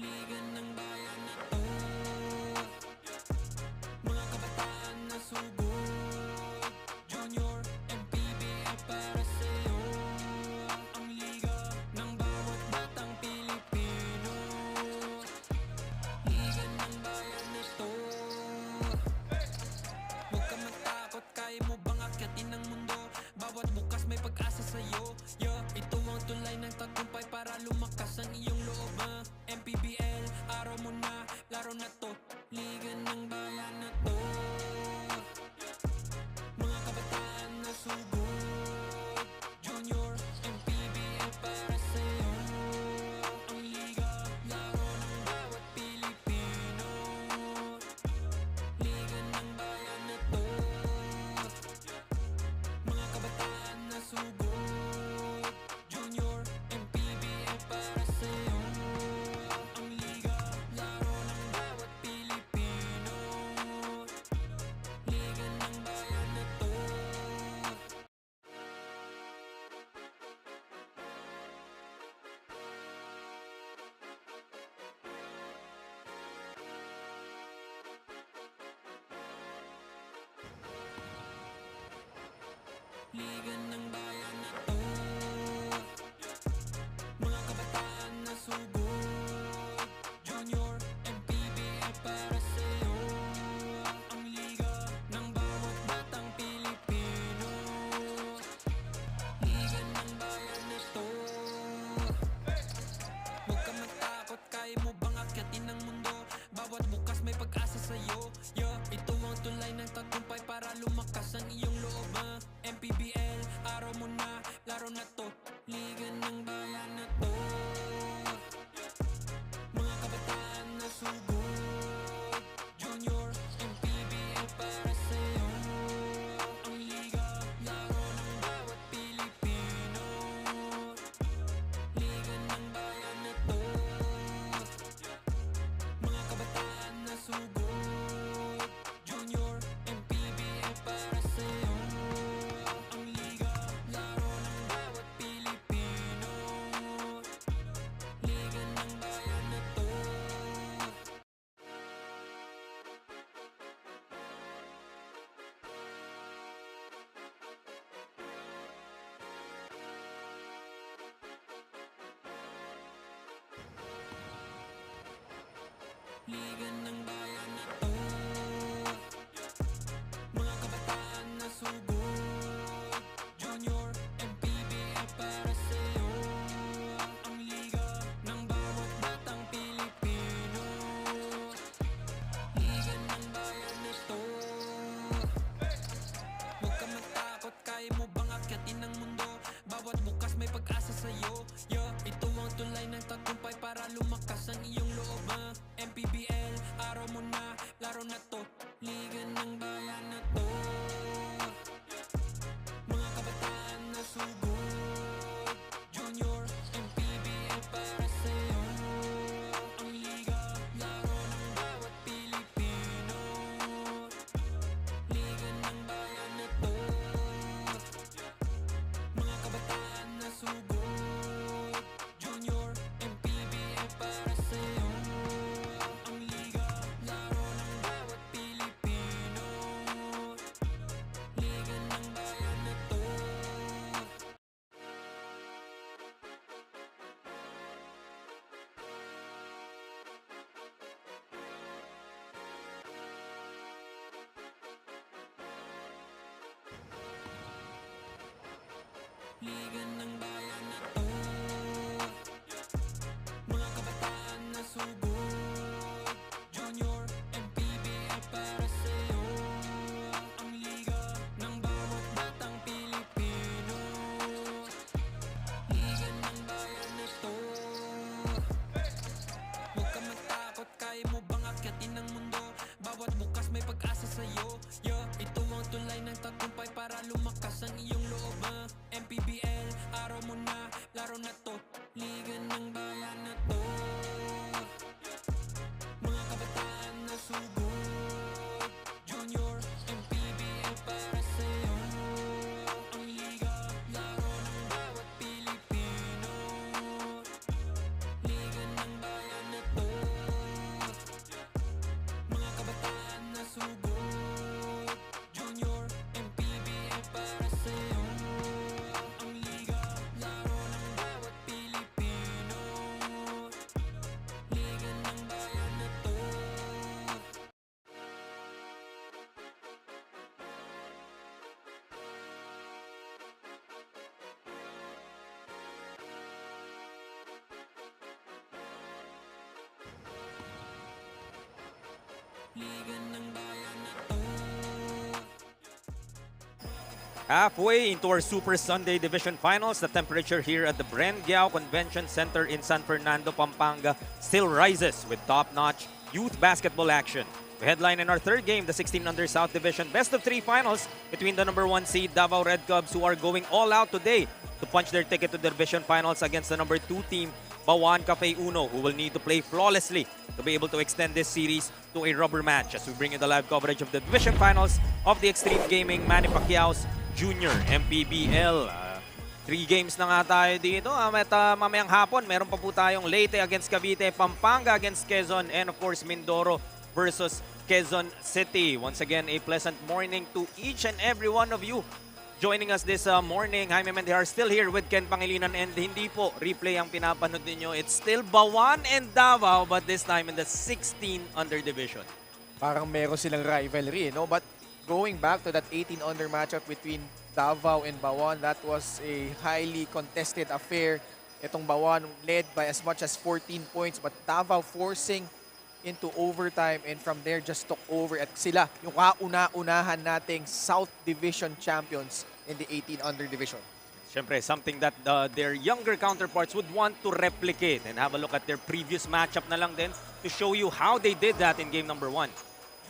Liga ng bayan na to, mga kabataan na sugod. Junior, MPBL para sa'yo. Ang liga ng bawat batang Pilipino. Liga ng bayan na to. Huwag ka matakot, kaya mo bang akyatin ang mundo? Bawat bukas may pag-asa sa'yo. Ito ang tulay ng tagumpay para lumakas ang iyong loob. MPBL, araw mo na, laro na to. Liga ng bayan na to, mga kabataan na sugod. Junior, MPBL para sa'yo. Ang liga, laro ng bawat Pilipino. Liga ng bayan na to, mga kabataan na sugod. Junior, MPBL para sa'yo. Ang liga, laro ng bawat Pilipino. Liga ng bayan na to. Liga ng bayan na to, mga kabataan na sugod. Junior, MPBL para sa'yo. Ang liga ng bawat batang Pilipino. Liga ng bayan na to. Huwag ka matakot, kaya mo bang akyatin ang mundo? Bawat bukas may pag-asa sa'yo. Ito ang tulay ng tagumpay para lumakas ang iyong loob. MPBL, araw mo na, laro na to. Liga ng bayan na to, mga kabataan na sugod. Junior, MPBL para sa'yo. Ang liga, laro ng bawat Pilipino. Liga ng bayan na to, mga kabataan na sugod. Junior, MPBL para sa'yo. Ang liga, laro ng bawat Pilipino. Liga ng bayan na to. Liga ng bayan na to, mga kabataan na sugod. Junior, MPBL para sa'yo. Ang liga ng bawat batang Pilipino. Liga ng bayan na to. Huwag ka matakot, kaya mo bang akyatin ang mundo? Bawat bukas may pag-asa sa'yo. Ito ang tulay ng tagumpay para lumakas ang iyong loob. MPBL, araw mo na, laro na to. Liga ng bayan na to, mga kabataan na sugod. Junior, MPBL para sa'yo. Ang liga, laro ng bawat Pilipino. Liga ng bayan na to, mga kabataan na sugod. Junior, MPBL para sa'yo. Ang liga, laro ng bawat Pilipino. Liga ng bayan na to. Liga ng bayan na to, mga kabataan na sugod. Junior, MPBL para sa'yo. Ang liga ng bawat batang Pilipino. Liga ng bayan na to. Huwag ka matakot, kaya mo bang akyatin ang mundo? Bawat bukas may pag-asa sa'yo. Ito ang tulay ng tagumpay para lumakas ang iyong loob. MPBL, araw mo na, laro na to. Liga ng bayan na to, mga kabataan na sugod. Junior, MPBL para sa'yo. Ang liga, laro ng bawat Pilipino. Liga ng bayan na to. Halfway into our Super Sunday Division Finals, the temperature here at the Bren Guiao Convention Center in San Fernando, Pampanga still rises with top-notch youth basketball action. We headline in our third game, the 16 Under South Division best-of-3 finals between the number 1 seed Davao Red Cubs, who are going all out today to punch their ticket to the division finals against the number 2 team, Bauan Vs Davao, who will need to play flawlessly to be able to extend this series to a rubber match as we bring you the live coverage of the division finals of the Extreme Gaming Manny Pacquiao's Junior MPBL. 3 games na nga tayo dito. Mamayang hapon, meron pa po tayong Leyte against Cavite, Pampanga against Quezon, and of course Mindoro versus Quezon City. Once again, a pleasant morning to each and every one of you joining us this morning. Jaime Mendihar still here with Ken Pangilinan, and hindi po replay ang pinapanood ninyo. It's still Bauan and Davao, but this time in the 16 under division. Parang meron silang rivalry, no? But going back to that 18 under matchup between Davao and Bauan, that was a highly contested affair. Itong Bauan led by as much as 14 points, but Davao forcing into overtime, and from there just took over. At sila yung kauna-unahan nating South Division champions in the 18 under division. Siyempre, something that their younger counterparts would want to replicate, and have a look at their previous matchup na lang din to show you how they did that in game number 1.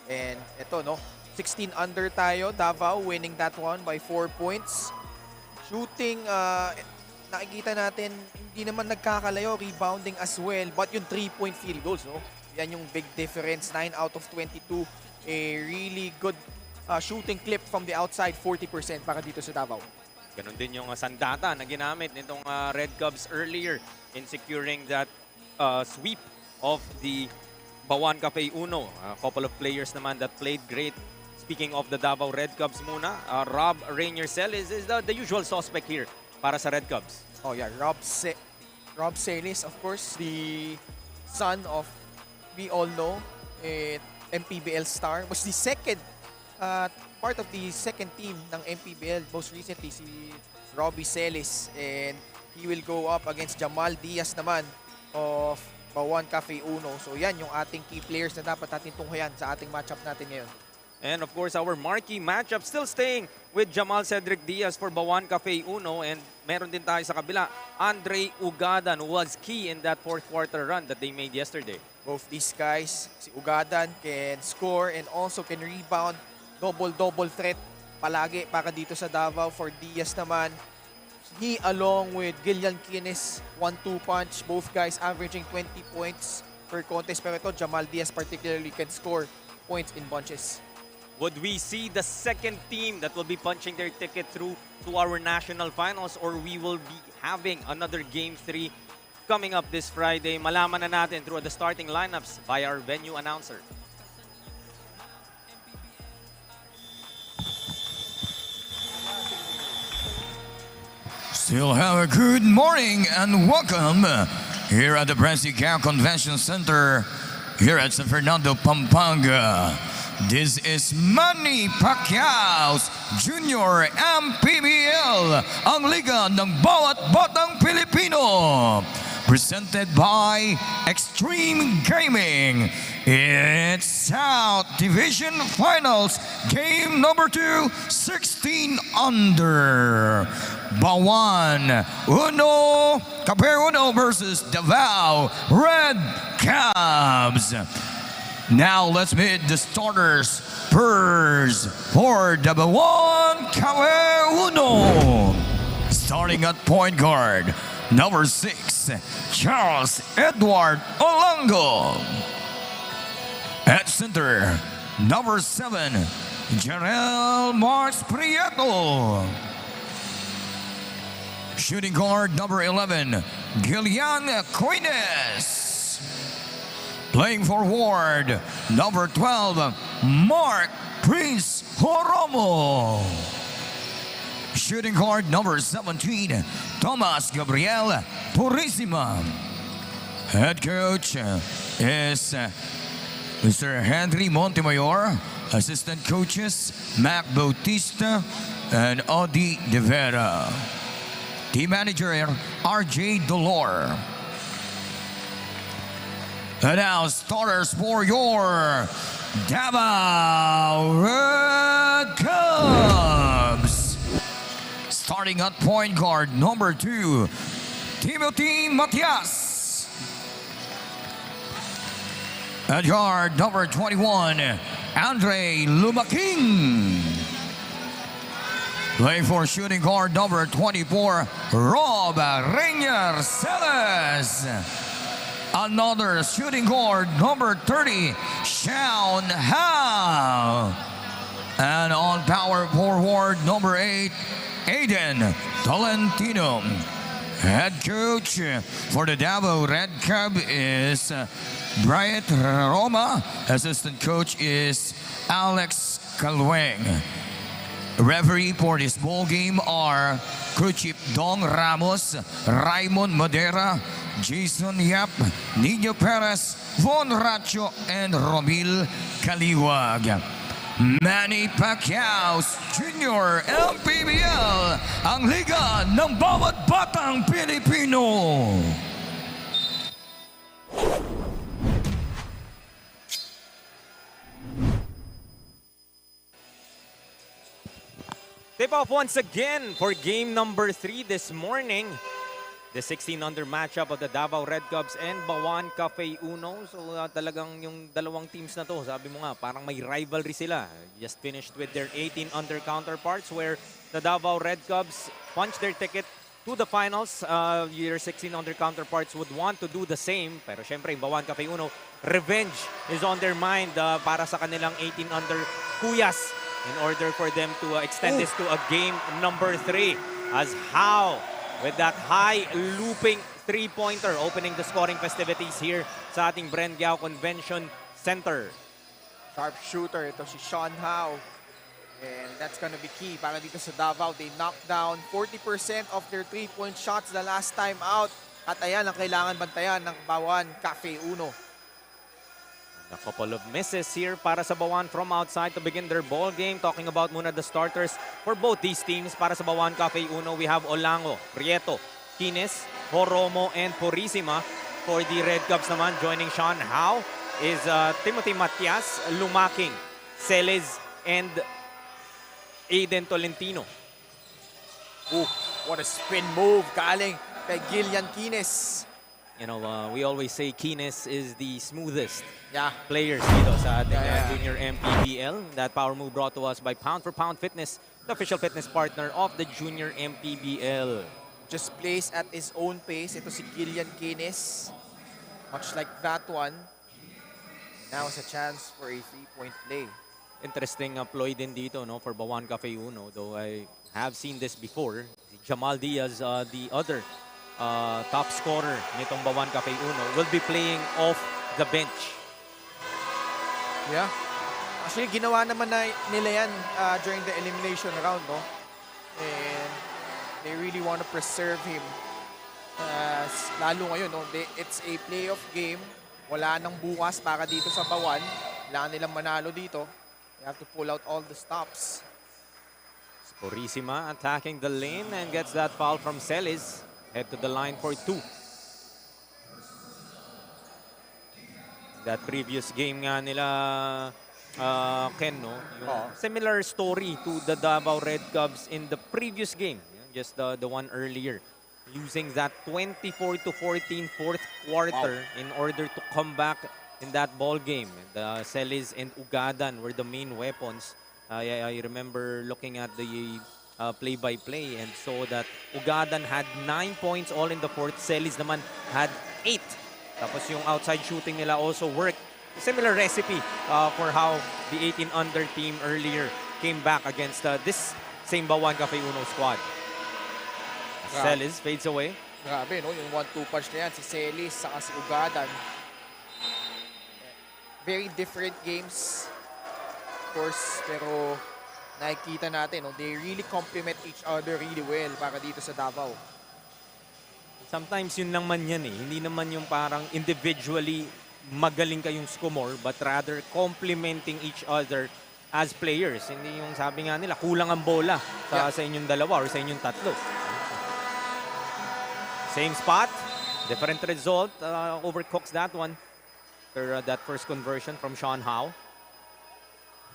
And ito, no, 16 under tayo, Davao winning that one by 4 points. Shooting, nakikita natin, hindi naman nagkakalayo, rebounding as well, but yung 3-point field goals, no? Yan yung big difference, 9 out of 22. A really good shooting clip from the outside, 40% para dito sa Davao. Ganon din yung sandata na ginamit nitong Red Cubs earlier in securing that sweep of the Bauan Vs Davao. A couple of players naman that played great. Speaking of the Davao Red Cubs muna, Rob Rainiercel is the usual suspect here para sa Red Cubs. Oh yeah, Rob Celis, of course, the son of, we all know, MPBL star. Was the second, part of the second team ng MPBL most recently, si Robbie Celis. And he will go up against Jamal Diaz naman of Bauan Vs Davao. So yan yung ating key players na dapat natin tunghayan sa ating matchup natin ngayon. And of course, our marquee matchup still staying with Jamal Cedric Diaz for Bauan Vs Davao. And meron din tayo sa kabila, Andre Ugadan, who was key in that fourth quarter run that they made yesterday. Both these guys, si Ugadan can score and also can rebound. Double threat palagi para dito sa Davao. For Diaz naman, he along with Gillian Kines, 1-2 punch. Both guys averaging 20 points per contest. Pero ito, Jamal Diaz particularly can score points in bunches. Would we see the second team that will be punching their ticket through to our national finals, or we will be having another Game 3 coming up this Friday? Malaman na natin through the starting lineups by our venue announcer. Still have a good morning and welcome here at the Bren Guiao Convention Center here at San Fernando, Pampanga. This is Manny Pacquiao's Junior MPBL, ang liga ng bawat batang Pilipino. Presented by Extreme Gaming. It's South Division Finals, game number 2, 16 under. Bauan Vs versus Davao Red Cubs. Now let's meet the starters first for Bauan Vs Davao. Starting at point guard, number 6, Charles Edward Olango. At center, number 7, Jarel Marx Prieto. Shooting guard, number 11, Gillian Quines. Playing forward, number 12, Mark Prince Horomo. Shooting guard, number 17, Thomas Gabriel Purisima. Head coach is Mr. Henry Montemayor. Assistant coaches, Mac Bautista and Odi De Vera. Team manager, RJ Dolor. And now, starters for your Davao Red Cubs. Starting at point guard number 2, Timothy Matias. At guard number 21, Andre Lumaking. Playing for shooting guard number 24, Rob Rainier Celes. Another shooting guard number 30, Sean Howe. And on power forward number 8, Aiden Tolentino. Head coach for the Davao Red Cub is Bryant Roma. Assistant coach is Alex Calweng. Referee for this ball game are Kuchip Dong Ramos, Raymond Madera, Jason Yap, Nino Perez, Von Racho, and Romil Kaliwag. Manny Pacquiao Jr. MPBL, ang liga ng bawat batang Pilipino. Tip off once again for game number 3 this morning. The 16-under matchup of the Davao Red Cubs and Bauan Cafe Uno. So talagang yung dalawang teams na to, sabi mo nga, parang may rivalry sila. Just finished with their 18-under counterparts where the Davao Red Cubs punched their ticket to the finals. Your 16-under counterparts would want to do the same. Pero syempre, Bauan Cafe Uno, revenge is on their mind para sa kanilang 18-under kuyas in order for them to extend this to a game number 3. As how with that high looping three-pointer, opening the scoring festivities here sa ating Bren Guiao Convention Center. Sharp shooter, ito si Sean Howe. And that's gonna be key para dito sa Davao. They knocked down 40% of their three-point shots the last time out. At ayan ang kailangan bantayan ng Bauan Cafe Uno. A couple of misses here para sa Bauan from outside to begin their ball game. Talking about muna the starters for both these teams. Para sa Bauan Cafe Uno, we have Olango, Prieto, Kines, Horomo, and Purisima. For the Red Cubs naman, joining Sean Howe is Timothy Matias, Lumaking, Celes, and Aiden Tolentino. Ooh, what a spin move galing kay Gillian Kines. You know, we always say Kines is the smoothest players dito sa ating Junior MPBL. That power move brought to us by Pound for Pound Fitness, the official fitness partner of the Junior MPBL. Just plays at his own pace. Ito si Gillian Kines. Much like that one. Now is a chance for a three-point play. Interesting ploy din dito, no, for Bauan Cafe Uno. Though I have seen this before. Jamal Diaz, the other top scorer nitong Bauan Cafe Uno, will be playing off the bench. Yeah. Actually, ginawa naman nila yan during the elimination round, no? And they really want to preserve him. Lalo ngayon, no? It's a playoff game. Wala nang bukas para dito sa Bauan. Kailangan nilang manalo dito. They have to pull out all the stops. Purisima attacking the lane and gets that foul from Celes. Head to the line for 2. That previous game nga nila, Ken, no? Yung similar story to the Davao Red Cubs in the previous game. Just the one earlier. Using that 24-14 fourth quarter in order to come back in that ball game. The Celes and Ugadan were the main weapons. I remember looking at the play-by-play and saw that Ugadan had 9 points all in the fourth. Celes naman had 8. Tapos yung outside shooting nila also worked. Similar recipe for how the 18-under team earlier came back against this same Bauan Cafe Uno squad. Celes fades away. Grabe, no? Yung 1-2 punch na yan, si Celes saka si Ugadan. Very different games, of course, pero nakikita natin, no? They really complement each other really well para dito sa Davao. Sometimes yun lang man yan eh. Hindi naman yung parang individually magaling kayong score, but rather complementing each other as players. Hindi yung sabi nga nila, kulang ang bola sa inyong dalawa or sa inyong tatlo. Same spot, different result. Overcooks that one. After that first conversion from Sean Howe.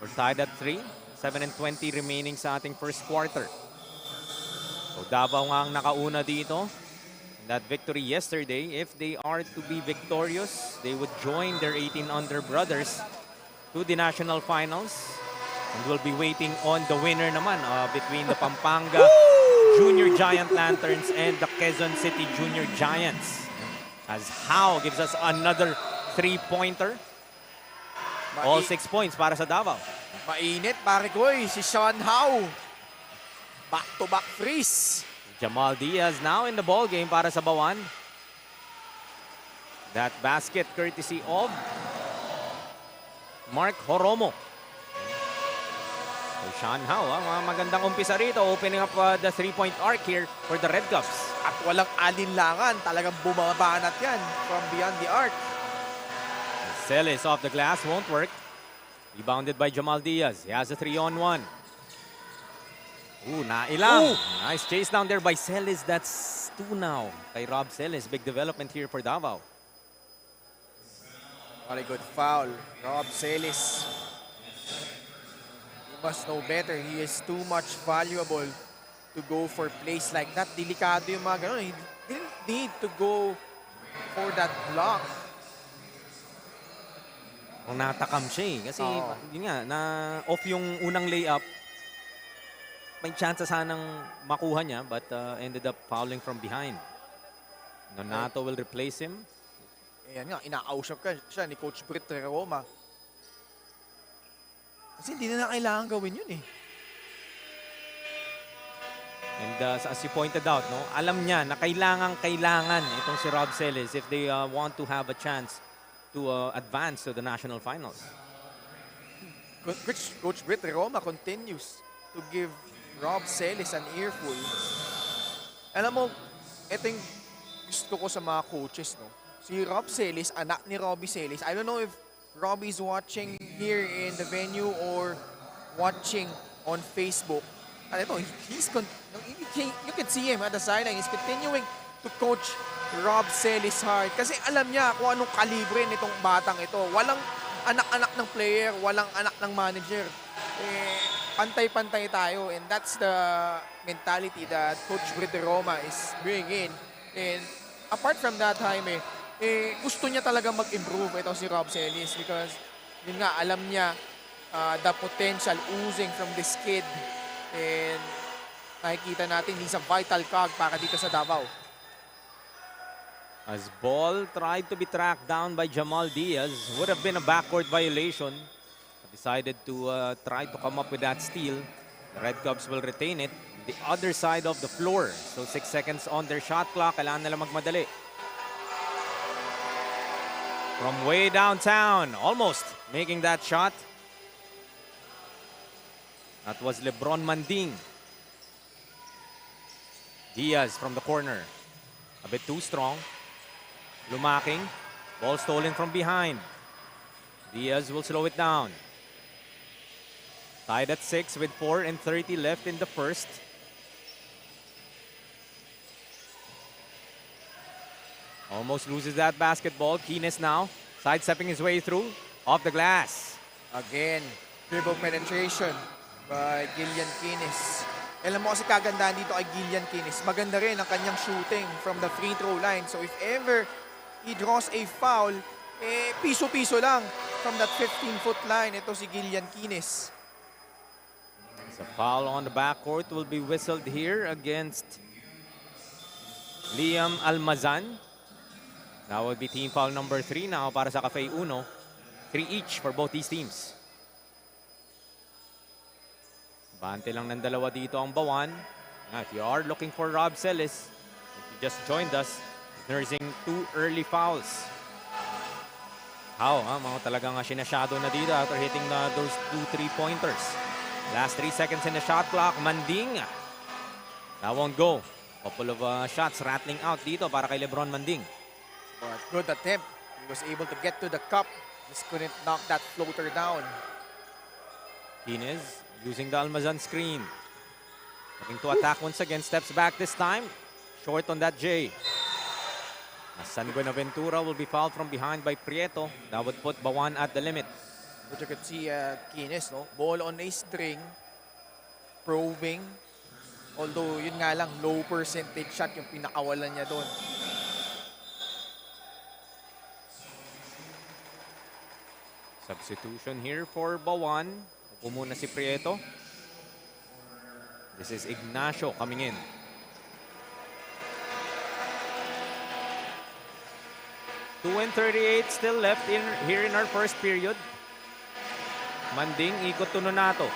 We're tied at 3. 7:20 remaining sa ating first quarter. So Davao nga ang nakauna dito. That victory yesterday, if they are to be victorious, they would join their 18 under brothers to the national finals. And we'll be waiting on the winner naman between the Pampanga Junior Giant Lanterns and the Quezon City Junior Giants. As How gives us another 3-pointer. All 6 points para sa Davao. Mainit, pare ko si Sean How. Back-to-back freeze. Jamal Diaz now in the ball game para sa Bauan. That basket courtesy of Mark Horomo. So Sean How, magandang umpisa rito, opening up the 3-point arc here for the Red Cubs. At walang alinlangan, talagang bumabanat yan from beyond the arc. Celis off the glass, won't work. Rebounded by Jamal Diaz. He has a 3-on-1. Ooh, nailang. Nice chase down there by Celis. That's 2 now kay Rob Celis. Big development here for Davao. What a good foul. Rob Celis. You must know better. He is too much valuable to go for plays like that. Delikado yung mga ganun. He didn't need to go for that block. Kung natakam siya eh. Kasi yun nga, na off yung unang layup. May chance sanang makuha niya but ended up fouling from behind. Nonato will replace him. Ayan nga, ina-ausap ka siya ni Coach Bret Roma. Kasi hindi na kailangan gawin yun eh. And as you pointed out, no, alam niya na kailangan itong si Rob Celis if they want to have a chance to advance to the national finals. Coach Bret Roma continues to give Rob Celis an earful. Alam mo, ito yung gusto ko sa mga coaches, no? Si Rob Celis, anak ni Robbie Celis. I don't know if Robbie's watching here in the venue or watching on Facebook. And ito, you can see him at the sideline. He's continuing to coach Rob Celis hard. Kasi alam niya kung anong kalibre nitong batang ito. Walang anak-anak ng player, walang anak ng manager. Pantay-pantay tayo, and that's the mentality that Coach Bret Roma is bringing in. And apart from that, Jaime, gusto niya talaga mag-improve ito si Rob Celis because yun nga, alam niya the potential oozing from this kid. And nakikita natin, he's a vital cog para dito sa Davao. As ball tried to be tracked down by Jamal Diaz, would have been a backcourt violation. Decided to try to come up with that steal. The Red Cubs will retain it. The other side of the floor. So 6 seconds on their shot clock. Kailangan nila magmadali. From way downtown. Almost making that shot. That was Lebron Manding. Diaz from the corner. A bit too strong. Lumaking. Ball stolen from behind. Diaz will slow it down. Tied at 6 with 4:30 left in the first. Almost loses that basketball. Kines now, sidestepping his way through. Off the glass. Again, dribble penetration by Gillian Kines. Alam mo kasi kagandahan dito kay Gillian Kines. Maganda rin ang kanyang shooting from the free throw line. So if ever he draws a foul, piso-piso lang from that 15-foot line. Ito si Gillian Kines. So foul on the backcourt will be whistled here against Liam Almazan. That will be team foul number 3 now para sa Cafe Uno. 3 each for both these teams. Bante lang ng dalawa dito ang Bauan. Now, if you are looking for Rob Celis, if you just joined us, nursing 2 early fouls. How, mga talagang sinashadow na dito after hitting those 2 3-pointers. Last 3 seconds in the shot clock. Manding. That won't go. Couple of shots rattling out dito para kay Lebron Manding. But good attempt. He was able to get to the cup. Just couldn't knock that floater down. Kines using the Almazan screen. Looking to attack once again. Steps back this time. Short on that J. San Buenaventura will be fouled from behind by Prieto. That would put Bauan at the limit. But you could see Kines, no? Ball on a string, probing. Although, yun nga lang, low percentage shot yung pinakawalan niya doon. Substitution here for Bauan. Upo muna si Prieto. This is Ignacio coming in. Two and 38 still left here in our first period. Manding, ikot to Nonato.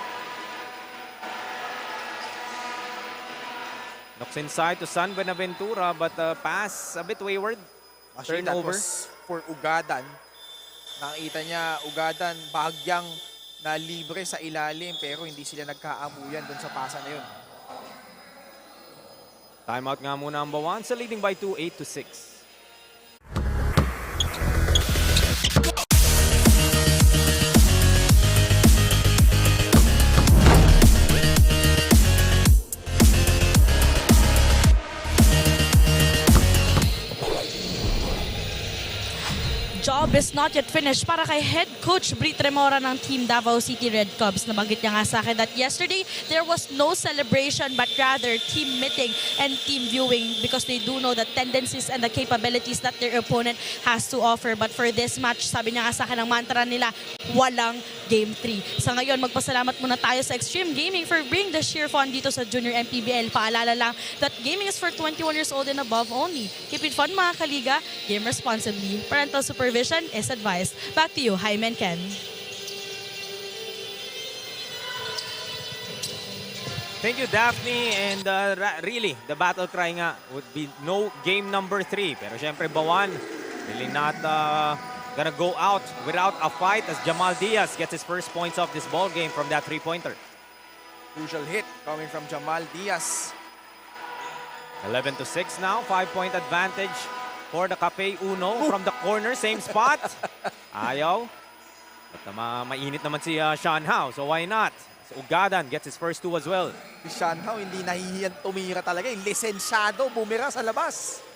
Knocks inside to San Buenaventura, but pass a bit wayward. Actually, Turnover. that was for Ugadan. Nakita niya, Ugadan, bahagyang na libre sa ilalim, pero hindi sila nagkaabuyan doon sa pasa na yun. Timeout nga muna ang Bauan, sa leading by 2, 8-6. Job is not yet finished para kay head coach Brit Remora ng Team Davao City Red Cubs. Nabanggit niya nga sa akin that yesterday there was no celebration but rather team meeting and team viewing because they do know the tendencies and the capabilities that their opponent has to offer. But for this match, sabi niya nga sa akin ang mantra nila, walang Game 3. Sa ngayon, magpasalamat muna tayo sa Extreme Gaming for bringing the sheer fun dito sa Junior MPBL. Paalala lang that gaming is for 21 years old and above only. Keep it fun mga kaliga, game responsibly. Parental supervision is advised. Back to you, Jaime and Ken. Thank you, Daphne. And really, the battle cry nga would be no game number 3. Pero syempre, Bauan really not gonna go out without a fight as Jamal Diaz gets his first points of this ball game from that three-pointer. Crucial hit coming from Jamal Diaz. 11-6 now, 5-point advantage for the Cafe Uno from the corner, same spot. Ayaw. But mainit naman si Sean Howe, so why not? So Ugadan gets his first 2 as well. Si Shanhao hindi nahihiyang tumira talaga. Lisensyado, bumira sa labas.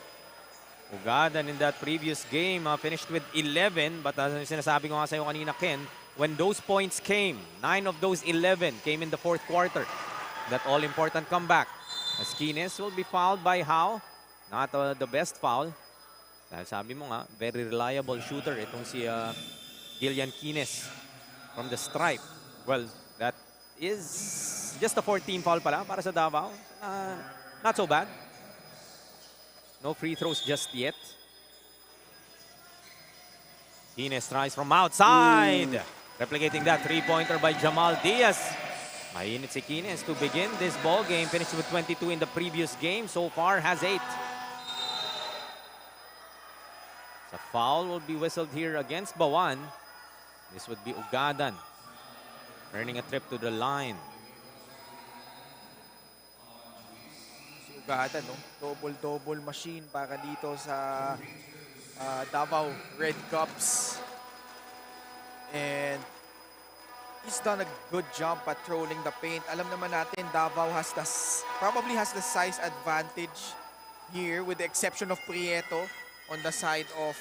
Ugadan in that previous game finished with 11. But sinasabi ko nga sa'yo kanina, Ken, when those points came, 9 of those 11 came in the fourth quarter. That all-important comeback. As Kines will be fouled by Howe. Not the best foul. Dahil sabi mo nga, very reliable shooter itong si Gillian Kines from the stripe. Well, that is just a 14 foul pala para sa Davao. Not so bad. No free throws just yet. Kines tries from outside. Replicating that three-pointer by Jamal Diaz. Mainit si Kines to begin this ball game. Finished with 22 in the previous game. So far has 8. The foul will be whistled here against Bauan. This would be Ugadan earning a trip to the line. Si Ugadan, no? Double-double machine para dito sa Davao Red Cubs. And he's done a good job patrolling the paint. Alam naman natin, Davao probably has the size advantage here with the exception of Prieto on the side of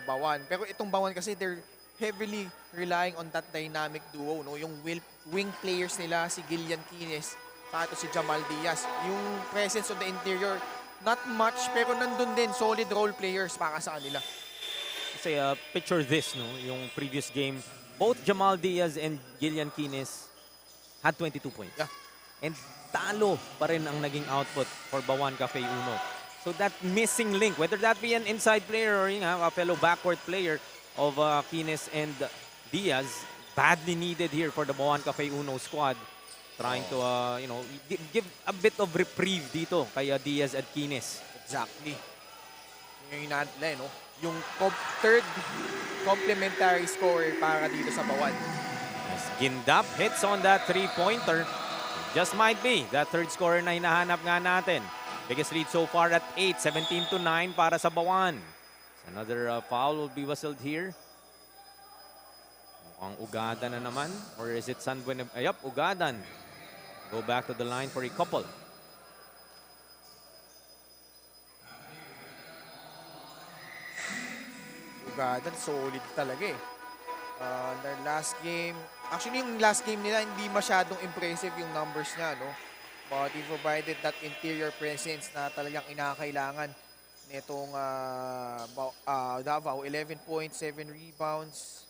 Bauan. Pero itong Bauan kasi they're heavily relying on that dynamic duo, no? Yung wing players nila, si Gillian Kines, saka si Jamal Diaz. Yung presence on the interior, not much, pero nandun din, solid role players para sa kanila. Kasi picture this, no? Yung previous game, both Jamal Diaz and Gillian Kines had 22 points. Yeah. And talo pa rin ang naging output for Bauan Cafe Uno. So that missing link, whether that be an inside player or a fellow backward player of Kines and Diaz, badly needed here for the Bauan Cafe Uno squad. Trying to, give a bit of reprieve dito kay Diaz at Kines. Exactly. Yung inaantla, no? Yung third complementary scorer para dito sa Bauan. As Gindap hits on that three-pointer. Just might be that third scorer na hinahanap nga natin. Biggest lead so far at 8, 17-9 para sa Bauan. Another foul will be whistled here. Mukhang Ugadan na naman. Or is it San Buenaventura? Yup, Ugadan. Go back to the line for a couple. Ugadan, solid talaga eh. Their last game, actually yung last game nila hindi masyadong impressive yung numbers niya, no? But he provided that interior presence na talagang inakailangan nitong Davao. 11 points, 7 rebounds.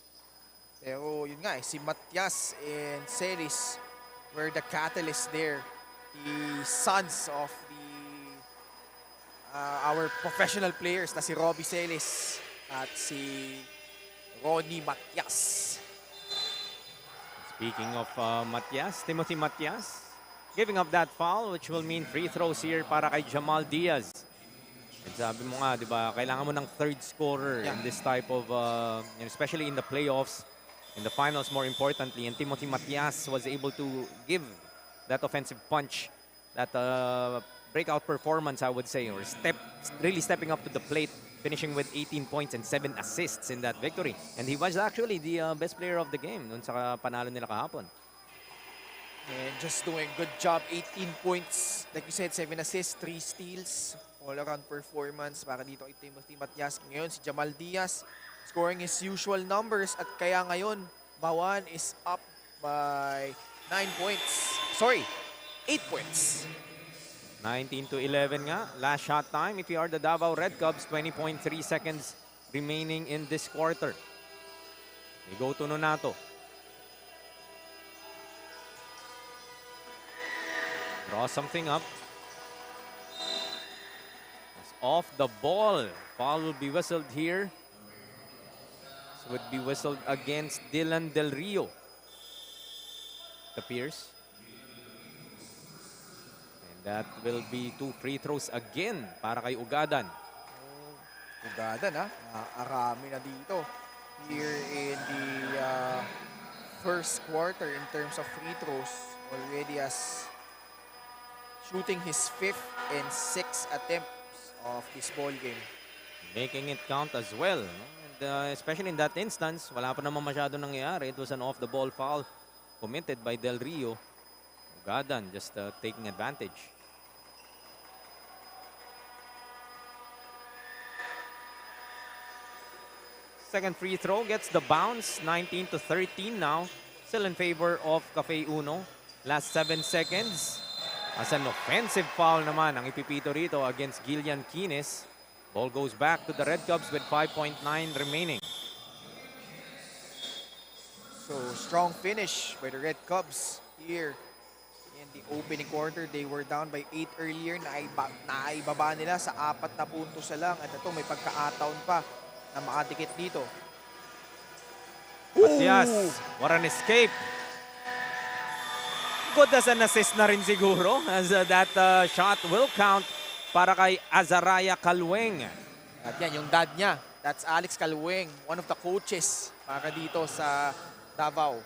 Pero yun nga, si Matias and Celis were the catalyst there. The sons of our professional players na si Robbie Celis at si Ronnie Matias. Speaking of Matias, Timothy Matias, giving up that foul, which will mean free throws here para kay Jamal Diaz. And sabi mo nga, di ba, kailangan mo ng third scorer in this type of, especially in the playoffs, in the finals more importantly. And Timothy Matias was able to give that offensive punch, that breakout performance, I would say, or really stepping up to the plate, finishing with 18 points and 7 assists in that victory. And he was actually the best player of the game dun sa panalo nila kahapon. And just doing a good job, 18 points, like you said, 7 assists, 3 steals, all-around performance para dito kay Timothy Matias. Ngayon si Jamal Diaz scoring his usual numbers at kaya ngayon Bauan is up by 9 points. Sorry, 8 points. 19-11 nga. Last shot time. If you are the Davao Red Cubs, 20.3 seconds remaining in this quarter. We go to Nonato. Draw something up. It's off the ball. Foul will be whistled here. This would be whistled against Dylan Del Rio. It appears. That will be 2 free throws again para kay Ugadan. Ugadan, arami na dito here in the first quarter in terms of free throws. Already as shooting his 5th and 6th attempts of this ball game. Making it count as well. And especially in that instance, wala pa naman masyado nangyayari. It was an off-the-ball foul committed by Del Rio. Ugadan just taking advantage. Second free throw gets the bounce. 19-13 now. Still in favor of Cafe Uno. Last 7 seconds. As an offensive foul naman ang ipipito rito against Gillian Quines. Ball goes back to the Red Cubs with 5.9 remaining. So strong finish by the Red Cubs here in the opening quarter. They were down by 8 earlier. Naibaba nila sa 4 na puntos na lang. At ito may pagka-ataon pa na makadikit dito. Matias, what an escape. Good as an assist na rin siguro as that shot will count para kay Azaraya Calweng. At yan, yung dad niya. That's Alex Calweng, one of the coaches para dito sa Davao.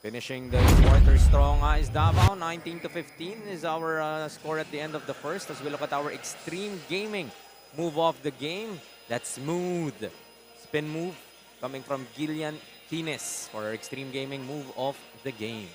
Finishing the quarter strong is Davao. 19-15 is our score at the end of the first as we look at our extreme gaming move of the game. That's smooth spin move coming from Gillian Quines for our extreme gaming move of the game.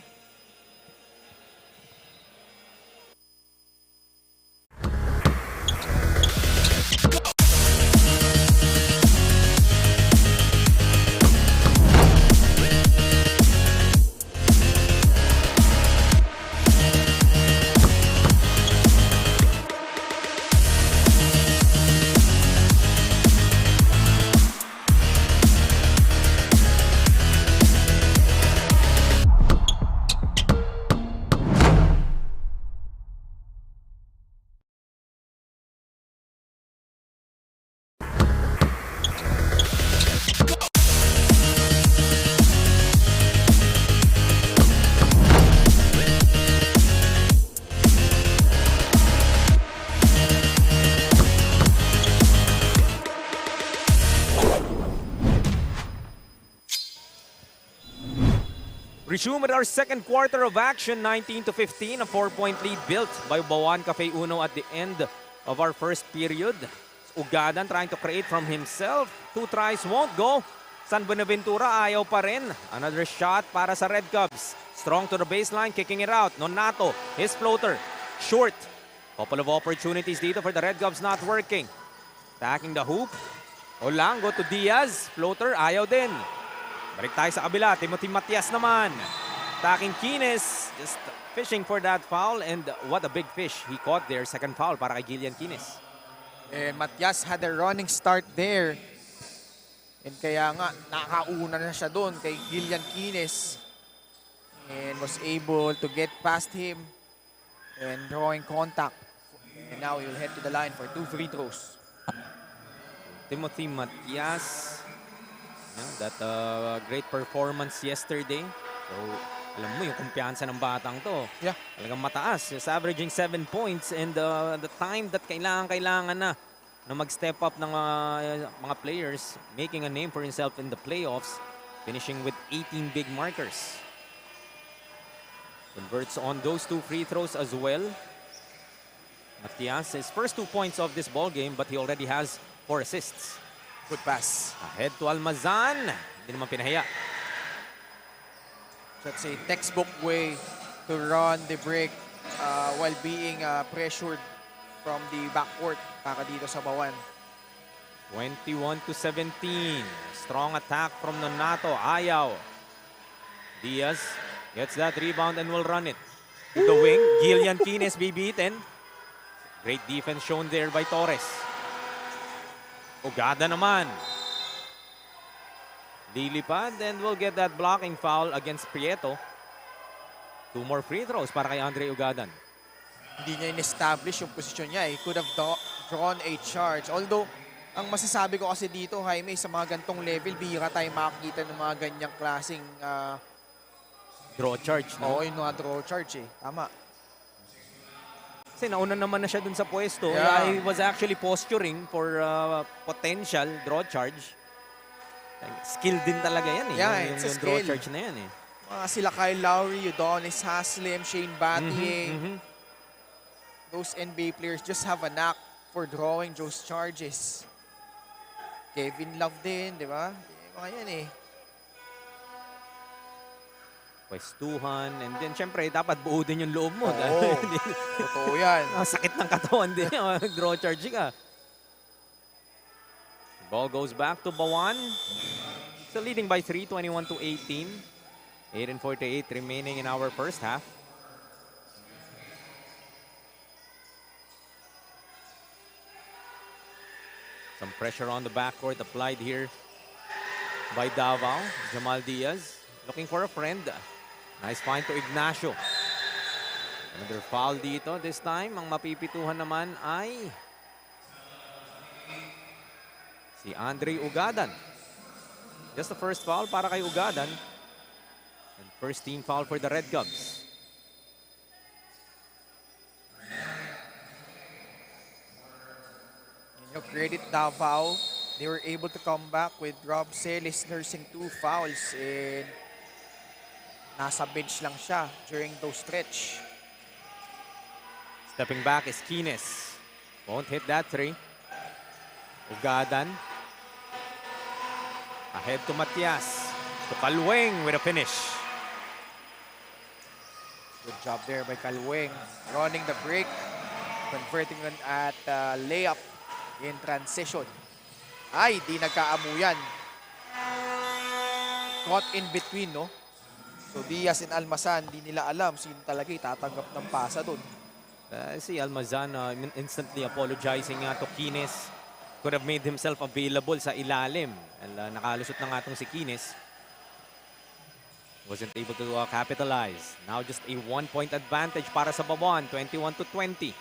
Resume with our second quarter of action, 19-15, a 4-point lead built by Bauan Cafe Uno at the end of our first period. Ugadan trying to create from himself. 2 tries won't go. San Buenaventura ayaw pa rin. Another shot para sa Red Cubs. Strong to the baseline, kicking it out. Nonato, his floater, short. Couple of opportunities dito for the Red Cubs not working. Attacking the hoop. Olango to Diaz, floater, ayaw din. Balik tayo sa kabila. Timothy Matias naman. Attacking Quines. Just fishing for that foul. And what a big fish he caught there. Second foul para kay Gillian Quines. And Matias had a running start there. And kaya nga, nakauna na siya doon kay Gillian Quines. And was able to get past him and drawing contact. And now he'll head to the line for 2 free throws. Timothy Matias. That great performance yesterday. So, alam mo yung kumpiyansa ng batang to. Yeah. Talagang mataas. He's averaging 7 points and the time that kailangan na mag-step up ng mga players, making a name for himself in the playoffs, finishing with 18 big markers. Converts on those 2 free throws as well. Matias, his first 2 points of this ball game, but he already has 4 assists. Good pass. Ahead to Almazan. Hindi naman pinahiya. That's a textbook way to run the break while being pressured from the backcourt para dito sa Bauan. 21-17. Strong attack from Nonato. Ayaw. Diaz gets that rebound and will run it. To the wing. Gillian Quines be beaten. Great defense shown there by Torres. Ugada naman. Lilipad and will get that blocking foul against Prieto. 2 more free throws para kay Andre Ugadan. Hindi niya in-establish yung posisyon niya. He could have drawn a charge. Although, ang masasabi ko kasi dito, Jaime, sa mga gantong level, bihira tayo makakita ng mga ganyang klaseng draw charge, no? Oo, yung mga draw charge eh. Tama. Kasi nauna naman na siya dun sa pwesto. Yeah. He was actually posturing for potential draw charge. Skill din talaga yan eh. Yeah, yung it's a draw skill. charge na yan eh. Mga sila Kyle Lowry, Udonis Haslem, Shane Battier. Those NBA players just have a knack for drawing those charges. Kevin Love din, di ba? Mga yan eh. Pwestuhan. And then, syempre, dapat buo din yung loob mo. Oo, totoo yan. Sakit ng katawan din. Draw charge ka. Ball goes back to Bauan. Still leading by 3, 21-18. 8:48 remaining in our first half. Some pressure on the backcourt applied here by Davao. Jamal Diaz looking for a friend. Nice find to Ignacio. Another foul dito. This time, ang mapipituhan naman ay si Andre Ugadan. Just the first foul para kay Ugadan. And first team foul for the Red Cubs. Credit Davao. They were able to come back with Rob Celis nursing 2 fouls and nasa bench lang siya during those stretch. Stepping back is Quines. Won't hit that 3. Ugadan. Ahead to Matias. To Calweng with a finish. Good job there by Calweng. Running the break. Converting at layup in transition. Ay, di nagkaamuyan. Caught in between, no? So Diaz and Almazan, di nila alam sino talaga itatanggap ng pasa doon. Si Almazan instantly apologizing to Quines. Could have made himself available sa ilalim. And nakalusot na nga itong si Quines. Wasn't able to capitalize. Now just a 1-point advantage para sa Bauan. 21-20.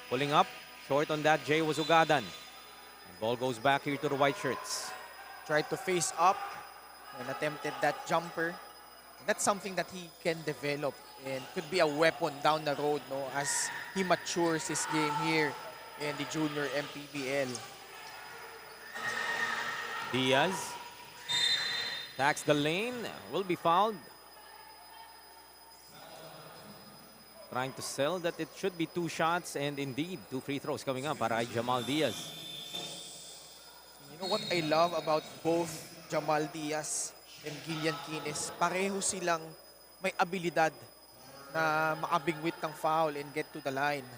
Pulling up. Short on that, Jay was Ugadan. And ball goes back here to the white shirts. Tried to face up and attempted that jumper. And that's something that he can develop and could be a weapon down the road, no, as he matures his game here in the junior MPBL. Diaz attacks the lane, will be fouled. Trying to sell that it should be 2 shots and indeed 2 free throws coming up para Jamal Diaz. You know what I love about both Jamal Diaz and Gillian Quines? Pareho silang may abilidad na makabingwit ng foul and get to the line.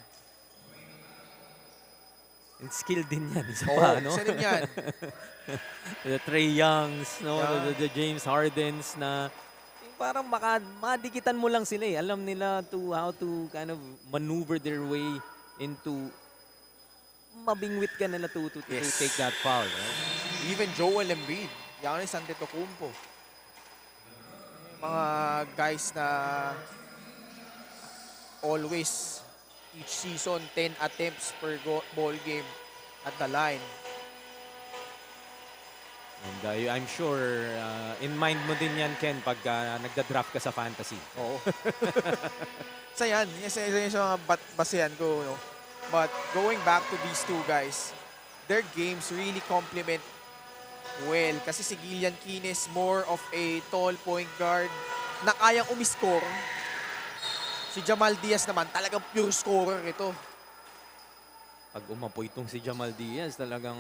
And skill din yan. Isa Oo, pa, no? isa din yan. The Trey Youngs, no? Yeah. The James Hardens na parang madikitan mo lang sila eh. Alam nila how to kind of maneuver their way into mabingwit ka nila to take that foul. Right? Even Joel Embiid, Giannis Antetokounmpo. Mga guys na always each season 10 attempts per ball game at the line. And I'm sure in mind mo din yan, Ken, pag nagda-draft ka sa fantasy. Oo. Sa yan, isa yung mga basehan ko. No? But going back to these two guys, their games really complement well. Kasi si Gillian Kines more of a tall point guard na kayang umiscore. Si Jamal Diaz naman, talagang pure scorer ito. Pag umapoy itong si Jamal Diaz, talagang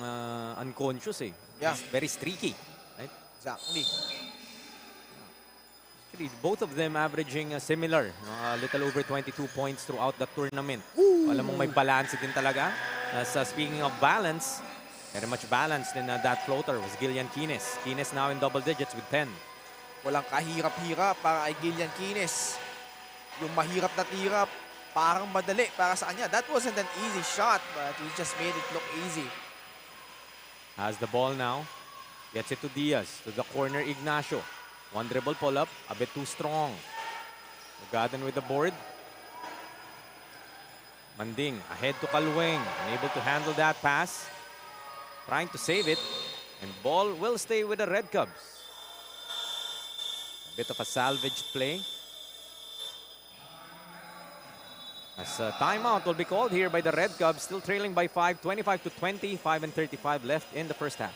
unconscious eh. Yeah. He's very streaky. Right? Exactly. Actually, both of them averaging similar. A little over 22 points throughout the tournament. Alam mong may balance din talaga. Speaking of balance, very much balanced in that floater was Gillian Kines. Kines now in double digits with 10. Walang kahirap-hirap para kay Gillian Kines. Yung mahirap na tirap, parang madali para sa kanya. That wasn't an easy shot, but he just made it look easy. Has the ball now. Gets it to Diaz. To the corner, Ignacio. One dribble pull-up. A bit too strong. Ugadan with the board. Manding ahead to Kalweng. Unable to handle that pass. Trying to save it. And ball will stay with the Red Cubs. A bit of a salvaged play. As a timeout will be called here by the Red Cubs, still trailing by 5, 25-20, 5:35 left in the first half.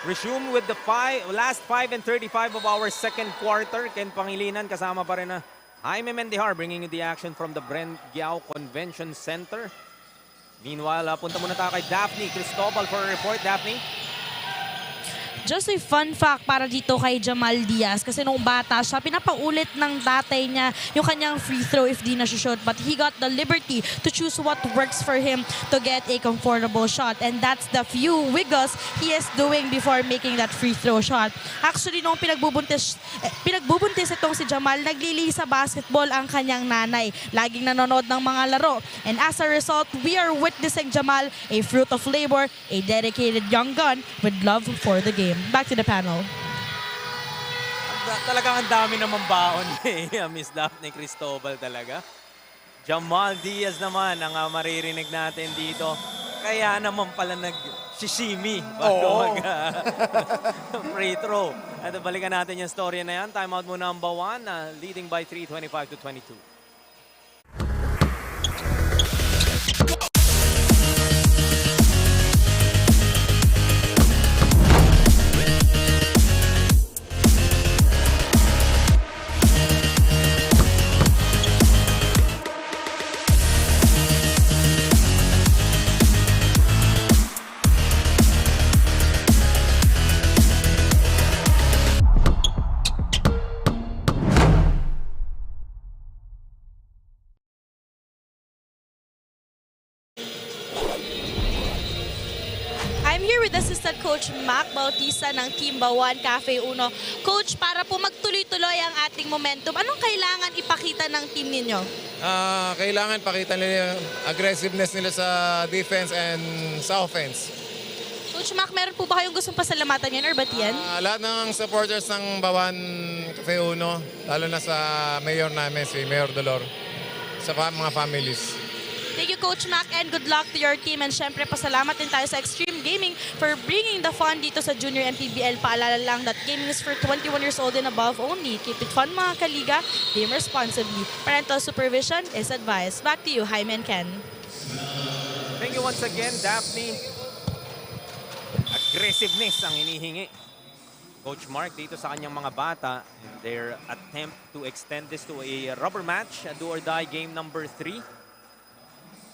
Resume with the last 5:35 of our second quarter. Ken Pangilinan kasama pa rin na Jaime Mendihar bringing you the action from the Bren Guiao Convention Center. Meanwhile, punta muna tayo kay Daphne Cristobal for a report. Daphne? Just a fun fact para dito kay Jamal Diaz kasi nung bata siya, pinapaulit ng tatay niya yung kanyang free throw if di na siya shoot. But he got the liberty to choose what works for him to get a comfortable shot. And that's the few wiggles he is doing before making that free throw shot. Actually, nung pinagbubuntis itong si Jamal, naglili sa basketball ang kanyang nanay. Laging nanonood ng mga laro. And as a result, we are witnessing Jamal, a fruit of labor, a dedicated young gun with love for the game. Back to the panel. Talagang ang dami namang baon eh. Miss Daphne Cristobal talaga. Jamal Diaz naman ang maririnig natin dito. Kaya naman pala nag-shishimi bago mag-free throw. At balikan natin yung story na yan. Timeout muna ang Bauan, leading by 3, 25-22. Coach Mac Bautista ng Team Bauan Cafe Uno. Coach, para po magtuloy-tuloy ang ating momentum, anong kailangan ipakita ng team ninyo? Kailangan pakita nila yung aggressiveness nila sa defense and sa offense. Coach Mac, meron po ba kayong gustong pasalamatan yan or batiyan? Lahat ng supporters ng Bauan Cafe Uno, lalo na sa mayor namin, si Mayor Dolor, sa mga families. Thank you, Coach Mac, and good luck to your team. And syempre, pasalamat din tayo sa Extreme Gaming for bringing the fun dito sa Junior MPBL. Paalala lang that gaming is for 21 years old and above only. Keep it fun, mga kaliga. Game responsibly. Parental supervision is advised. Back to you, Jaime and Ken. Thank you once again, Daphne. Aggressiveness ang hinihingi Coach Mark dito sa kanyang mga bata in their attempt to extend this to a rubber match, a do-or-die game number 3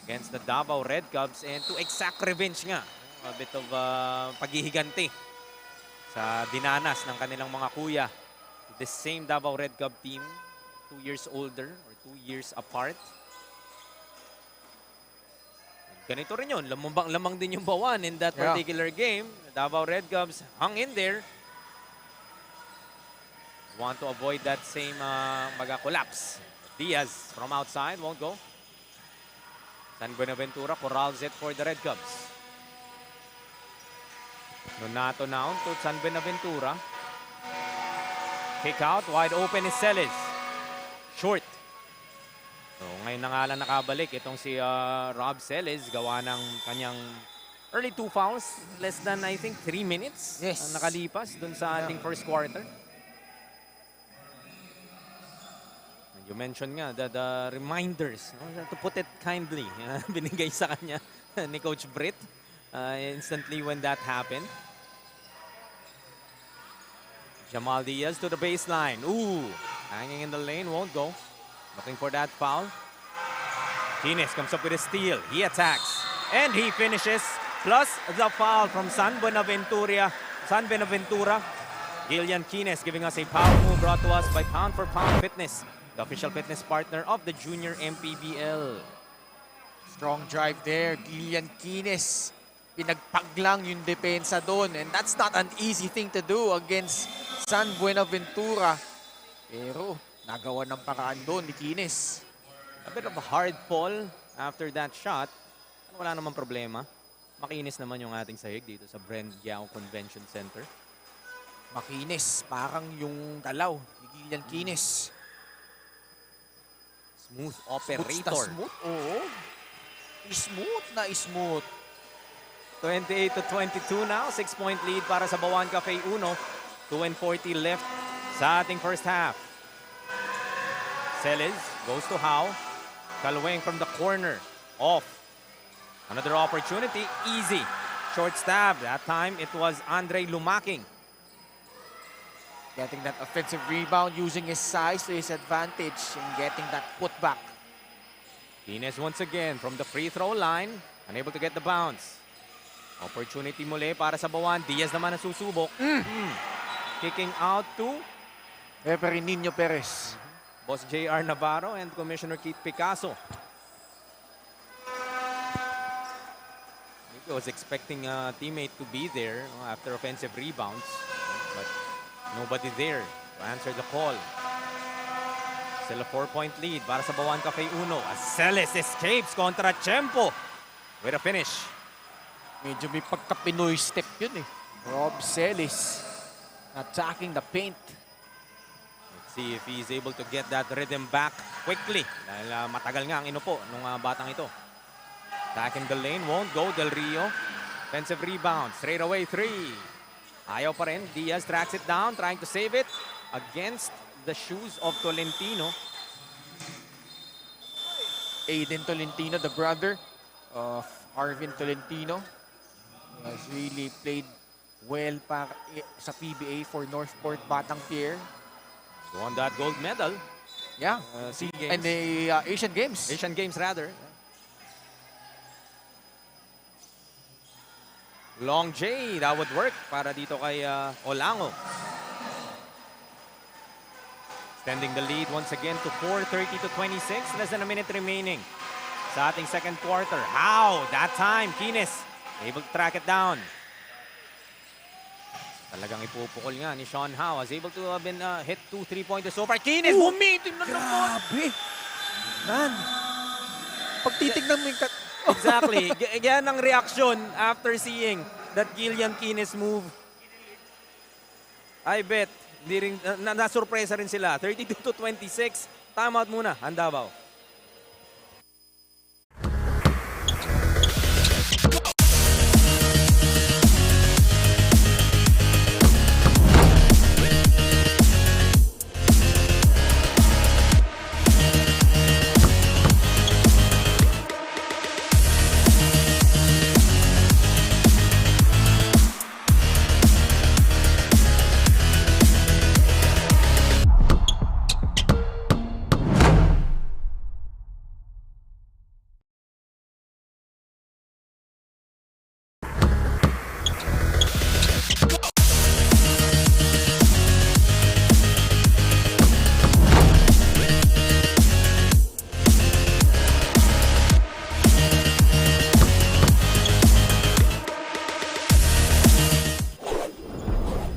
against the Davao Red Cubs, and to exact revenge nga, a bit of paghihiganti sa dinanas ng kanilang mga kuya. The same Davao Red Cub team, 2 years older or 2 years apart. Ganito rin yun, lamang din yung Bauan in that particular game. The Davao Red Cubs hung in there. Want to avoid that same collapse. Diaz from outside, won't go. San Buenaventura corrals it for the Red Cubs. Nonato now to San Buenaventura. Kick out, wide open is Celis. Short. So ngayon na nga lang nakabalik itong si Rob Celis, gawa ng kanyang early 2 fouls. Less than, I think, 3 minutes ang nakalipas dun sa ating first quarter. You mentioned nga the reminders, no? To put it kindly, binigay sa kanya ni Coach Britt instantly when that happened. Jamal Diaz to the baseline. Ooh, hanging in the lane, won't go. Looking for that foul. Kines comes up with a steal. He attacks and he finishes. Plus the foul from San Buenaventura. Gillian Kines giving us a power move brought to us by Pound for Pound Fitness, the official fitness partner of the Junior MPBL. Strong drive there, Gillian Kines. Pinagpaglang yung depensa doon, and that's not an easy thing to do against San Buenaventura. Pero nagawa ng paraan doon ni Kines. A bit of a hard fall after that shot. Wala namang problema. Makinis naman yung ating sahig dito sa Bren Guiao Convention Center. Makinis, parang yung dalaw ni Gillian Kines. Smooth operator. Smooth, oo. Smooth na smooth. 28-22 now. 6-point lead para sa Bauan Cafe Uno. 2:40 left sa ating first half. Celis goes to How. Kalweng from the corner. Off. Another opportunity. Easy. Short stab. That time it was Andre Lumaking. Getting that offensive rebound, using his size to his advantage and getting that putback. Kines once again from the free throw line. Unable to get the bounce. Opportunity muli para sa Bauan. Diaz naman ang susubok. Kicking out to Referee Nino Perez. Boss J.R. Navarro and Commissioner Keith Picasso. Maybe I was expecting a teammate to be there after offensive rebounds, but nobody there to answer the call. Still a 4-point lead para sa Bauan Cafe Uno. As Celis escapes contra Tiempo with a finish. Medyo may pagka-Pinoy step yun eh. Rob Celis attacking the paint. Let's see if he's able to get that rhythm back quickly. Dahil matagal nga ang inupo nung batang ito. Back in the lane, won't go. Del Rio. Offensive rebound. Straight away 3. Ayaw pa rin. Diaz tracks it down, trying to save it against the shoes of Tolentino. Aiden Tolentino, the brother of Arvin Tolentino, has really played well sa PBA for Northport Batang Pier. Won that gold medal. Yeah. SEA Games. And the Asian Games. Asian Games rather. Long J, that would work para dito kay Olango. Extending the lead once again to 4:30-26. Less than a minute remaining sa ating second quarter. How? That time, Kines able to track it down. Talagang ipupukol nga ni Sean Howe. Was able to have been hit 2 3-pointers so far. Kinis, bumitin na naman. Grabe! Nan! Pag titignan mo yung... Exactly. Yan ang reaction after seeing that Gillian Kinis move. I bet, nasurpresa rin sila. 32-26. Timeout muna ang Davao.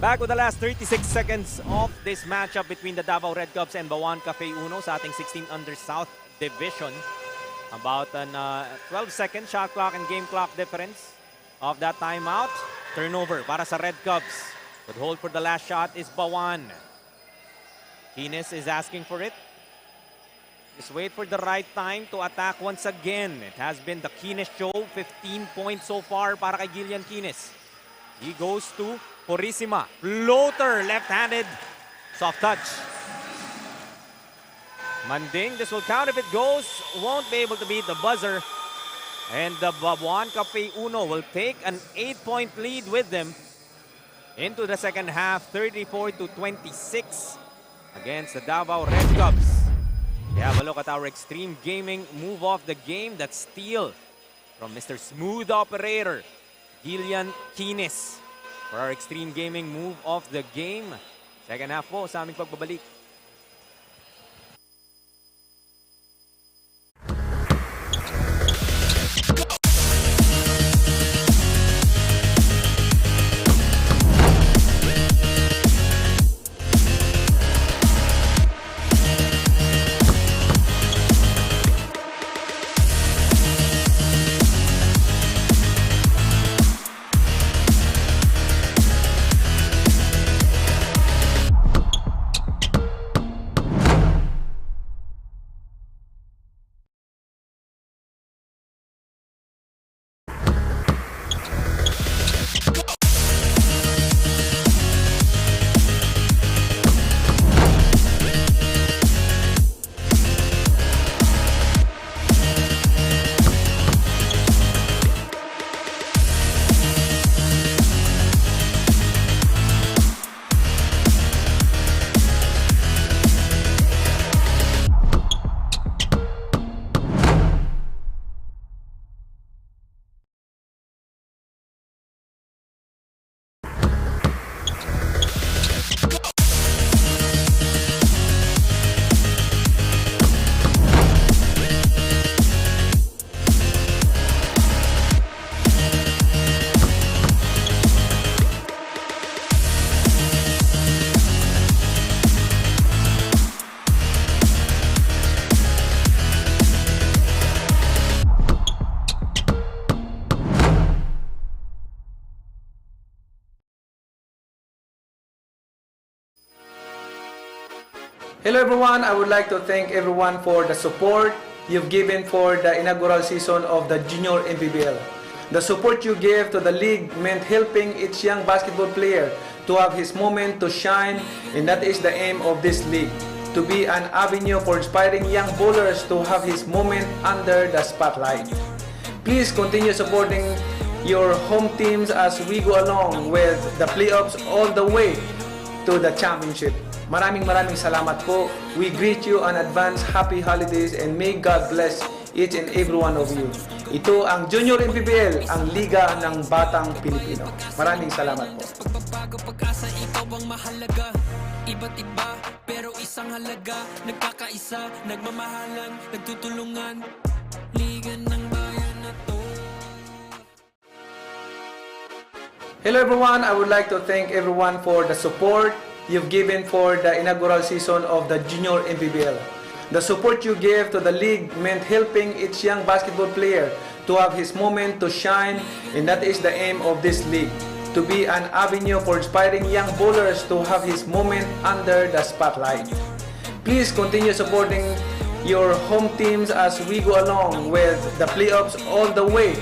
Back with the last 36 seconds of this matchup between the Davao Red Cubs and Bauan Cafe Uno sa ating 16 under South Division. About an 12-second shot clock and game clock difference of that timeout. Turnover para sa Red Cubs. But hold for the last shot is Bauan. Kinis is asking for it. Just wait for the right time to attack once again. It has been the Kinis show. 15 points so far para kay Gillian Kinis. He goes to Purisima. Floater, left-handed. Soft touch. Manding, this will count if it goes. Won't be able to beat the buzzer. And the Bauan Cafe Uno will take an 8-point lead with them into the second half, 34-26 against the Davao Red Cubs. We have a look at our Extreme Gaming move of the game. That steal from Mr. Smooth Operator, Gillian Kinis, for our Extreme Gaming move of the game. Second half po sa aming pagbabalik. Hello everyone, I would like to thank everyone for the support you've given for the inaugural season of the Junior MPBL. The support you gave to the league meant helping each young basketball player to have his moment to shine, and that is the aim of this league, to be an avenue for inspiring young bowlers to have his moment under the spotlight. Please continue supporting your home teams as we go along with the playoffs all the way to the championship. Maraming salamat po. We greet you on advance happy holidays and may God bless each and every one of you. Ito ang Junior MPBL, ang Liga ng Batang Pilipino. Maraming salamat po. Pagbabago, pag-asa, ikaw ang mahalaga. Iba't iba, pero isang halaga. Nagkakaisa, nagmamahalan, nagtutulungan. Liga ng bayan na to. Hello everyone, I would like to thank everyone for the support you've given for the inaugural season of the Junior MPBL. The support you gave to the league meant helping each young basketball player to have his moment to shine, and that is the aim of this league, to be an avenue for inspiring young bowlers to have his moment under the spotlight. Please continue supporting your home teams as we go along with the playoffs all the way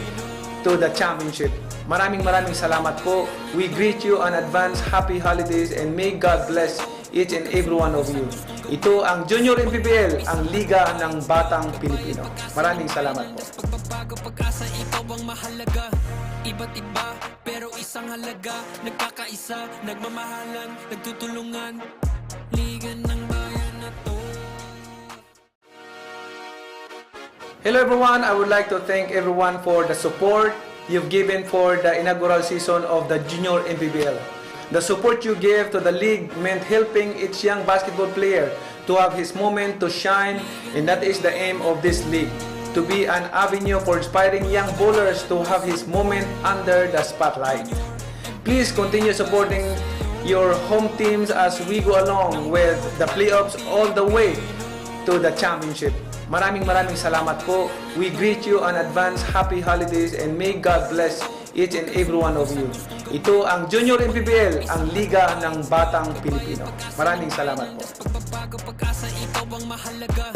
to the championship. Maraming salamat po. We greet you on advance happy holidays and may God bless each and every one of you. Ito ang Junior MPBL, ang Liga ng Batang Pilipino. Maraming salamat po. Pagbabago, pag-asa, ikaw ang mahalaga. Iba't iba, pero isang halaga. Nagkakaisa, nagmamahalan, nagtutulungan. Liga ng bayan na to. Hello everyone, I would like to thank everyone for the support you've given for the inaugural season of the Junior MPBL. The support you gave to the league meant helping each young basketball player to have his moment to shine, and that is the aim of this league, to be an avenue for inspiring young bowlers to have his moment under the spotlight. Please continue supporting your home teams as we go along with the playoffs all the way to the championship. Maraming salamat po. We greet you on advance happy holidays and may God bless each and every one of you. Ito ang Junior MPBL, ang Liga ng Batang Pilipino. Maraming salamat po. Pagbabago, pag-asa, ikaw ang mahalaga.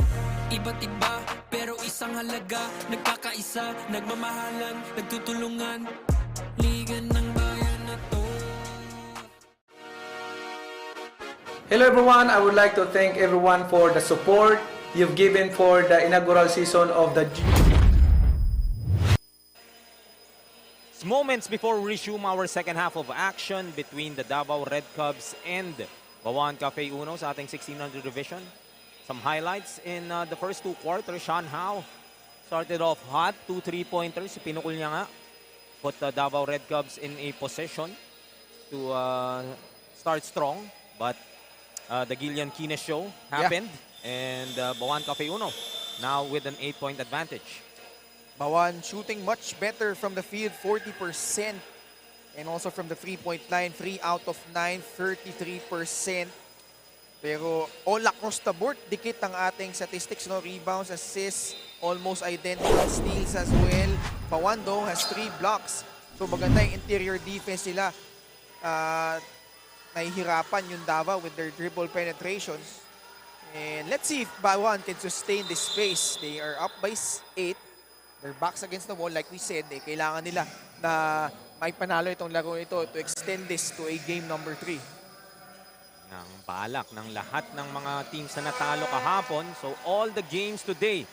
Iba't iba, pero isang halaga. Nagkakaisa, nagmamahalan, nagtutulungan. Liga ng bayan na to. Hello everyone, I would like to thank everyone for the support you've given for the inaugural season of the Moments before we resume our second half of action between the Davao Red Cubs and Bauan Cafe Uno sa ating 1600 division. Some highlights in the first two quarters. Sean Howe started off hot, 2 3-pointers. Pinukul niya nga. Put the Davao Red Cubs in a position to start strong. But the Gillian Kines show happened. And Bauan Cafe Uno now with an 8-point advantage. Bauan shooting much better from the field, 40%. And also from the 3-point line, 3 out of 9, 33%. Pero all across the board, dikit ang ating statistics, no? Rebounds, assists, almost identical, steals as well. Bauan though has 3 blocks. So maganda yung interior defense nila. Nahihirapan yung Davao with their dribble penetrations. And let's see if Bauan can sustain this pace. They are up by 8. Their backs against the wall. Like we said, kailangan nila na may panalo itong laro ito to extend this to a game number 3. Ng balak ng lahat ng mga teams na natalo kahapon. So all the games today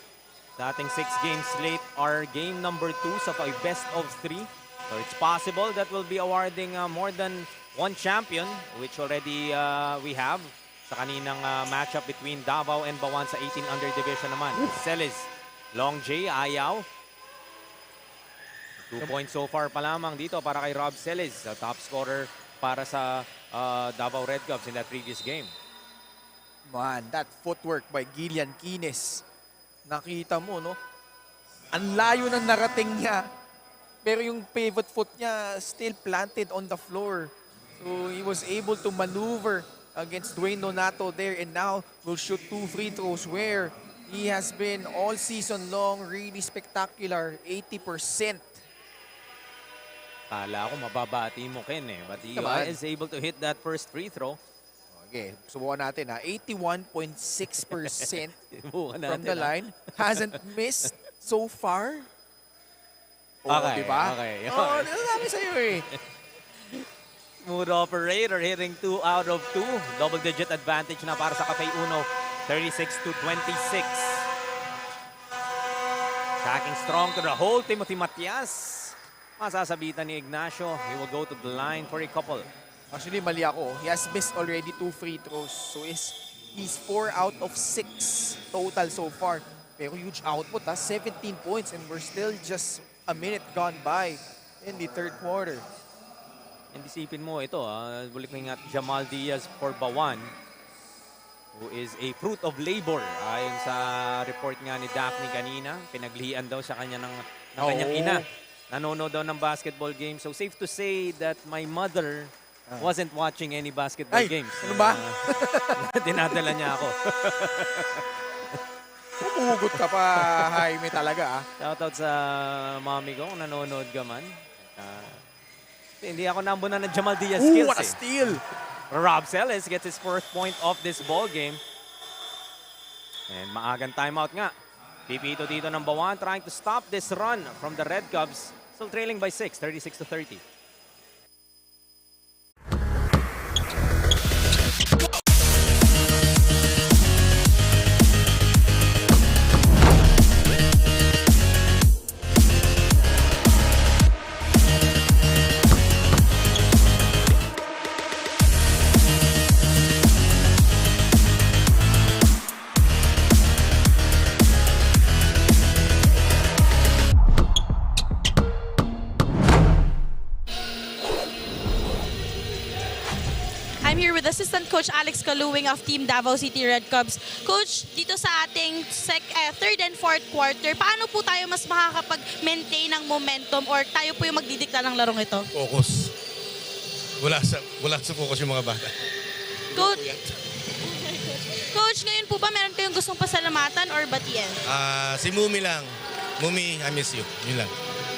sa ating 6-game slate are game number 2 sa best of 3. So it's possible that we'll be awarding more than one champion, which already we have sa kaninang matchup between Davao and Bauan sa 18 under division naman. Celis, Long J, Ayaw. 2 points so far pa lamang dito para kay Rob Celis, the top scorer para sa Davao Red Cubs in that previous game. Man, that footwork by Gillian Kines. Nakita mo, no? Ang layo ng narating niya. Pero yung pivot foot niya still planted on the floor. So he was able to maneuver against Dwayne Donato there, and now will shoot 2 free throws where he has been all season long really spectacular, 80%. Kala ko mababati mo, Ken, eh. But he is able to hit that first free throw. Okay, subukan natin ha. 81.6% from the natin, line. Hasn't missed so far. Oh, Okay, diba? okay. Oh, nasasabi sa'yo eh. Smooth operator hitting 2 out of 2. Double-digit advantage na para sa Cafe Uno. 36-26. Tracking strong to the hole, Timothy Matias. Masasabitan ni Ignacio. He will go to the line for a couple. Actually, mali ako. He has missed already 2 free throws. So he's 4 out of 6 total so far. Pero huge output ha. 17 points and we're still just a minute gone by in the third quarter. And isipin mo ito, looking at Jamal Diaz for Bauan, who is a fruit of labor. Ayon sa report nga ni Daphne kanina, pinaglihian daw sa kanya ng kanyang ina. nanonood daw ng basketball game. So safe to say that my mother wasn't watching any basketball games. Ano ba? Dinadala niya ako. Umugot ka pa, Jaime, talaga. Shoutout sa mommy ko kung nanonood ka man. Hindi ako nambunan ng Jamal Diaz skills. What a steal! Rob Celis gets his first point of this ball game. And maagang timeout nga. Pipito dito ng Bauan trying to stop this run from the Red Cubs. Still trailing by 6, 36-30. I'm here with Assistant Coach Alex Kaluwing of Team Davao City Red Cubs. Coach, dito sa ating third and fourth quarter, paano po tayo mas makakapag-maintain ng momentum or tayo po yung magdidikta ng larong ito? Focus. Wala sa focus yung mga bata. Coach, ngayon po ba meron kayong gustong pasalamatan or batiin? Si Mumi lang. Mumi, I miss you. Yun lang.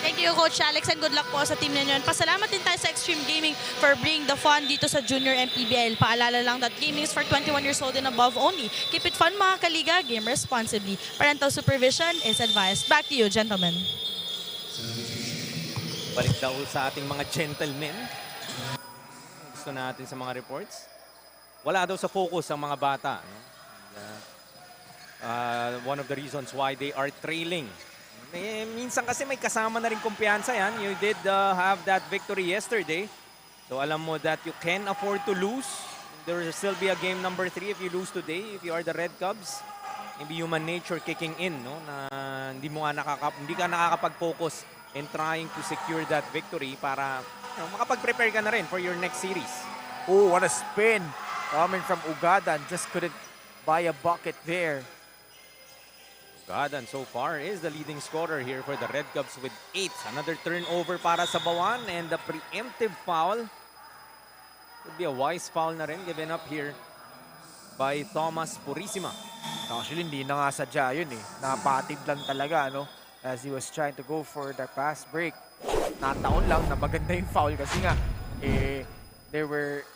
Thank you, Coach Alex, and good luck po sa team ninyo. Pasalamat din tayo sa Extreme Gaming for bringing the fun dito sa Junior MPBL. Paalala lang that gaming is for 21 years old and above only. Keep it fun, mga kaliga. Game responsibly. Parental supervision is advised. Back to you, gentlemen. Balik daw sa ating mga gentlemen. Gusto natin sa mga reports. Wala daw sa focus ang mga bata. No? One of the reasons why they are trailing. Minsan kasi may kasama na rin kumpiyansa yan. You did have that victory yesterday. So alam mo that you can afford to lose. There will still be a game number 3 if you lose today. If you are the Red Cubs, maybe human nature kicking in. No? Na hindi ka nakakapag-focus in trying to secure that victory para makapag-prepare ka na rin for your next series. Oh, what a spin. Coming from Ugadan. Just couldn't buy a bucket there. Ugadan so far is the leading scorer here for the Red Cubs with 8. Another turnover para sa Bauan and the preemptive foul. Could be a wise foul na rin given up here by Thomas Purisima. Actually, hindi na nga sadya yun eh. Napatid lang talaga, no? As he was trying to go for the pass break. Nataon lang na maganda yung foul kasi nga, there were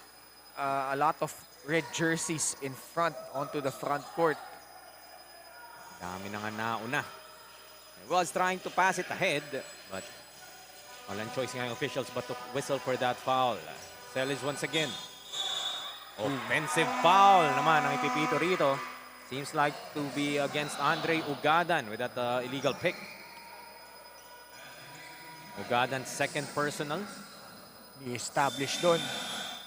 a lot of red jerseys in front onto the front court. Dami na nga nauna. He was trying to pass it ahead, but walang choice nga yung officials but to whistle for that foul. Celis once again. Offensive foul naman ang ipipito rito. Seems like to be against Andre Ugadan with that illegal pick. Ugadan's second personal. I-establish doon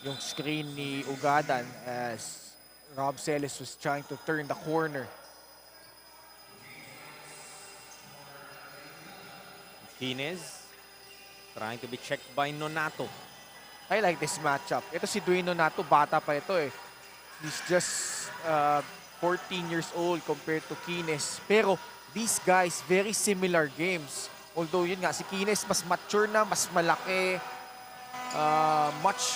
yung screen ni Ugadan as Rob Celis was trying to turn the corner. Martinez trying to be checked by Nonato. I like this matchup. Ito si Dwayne Nonato, bata pa ito eh. He's just 14 years old compared to Kines. Pero these guys, very similar games. Although yun nga, si Kines mas mature na, mas malaki. Much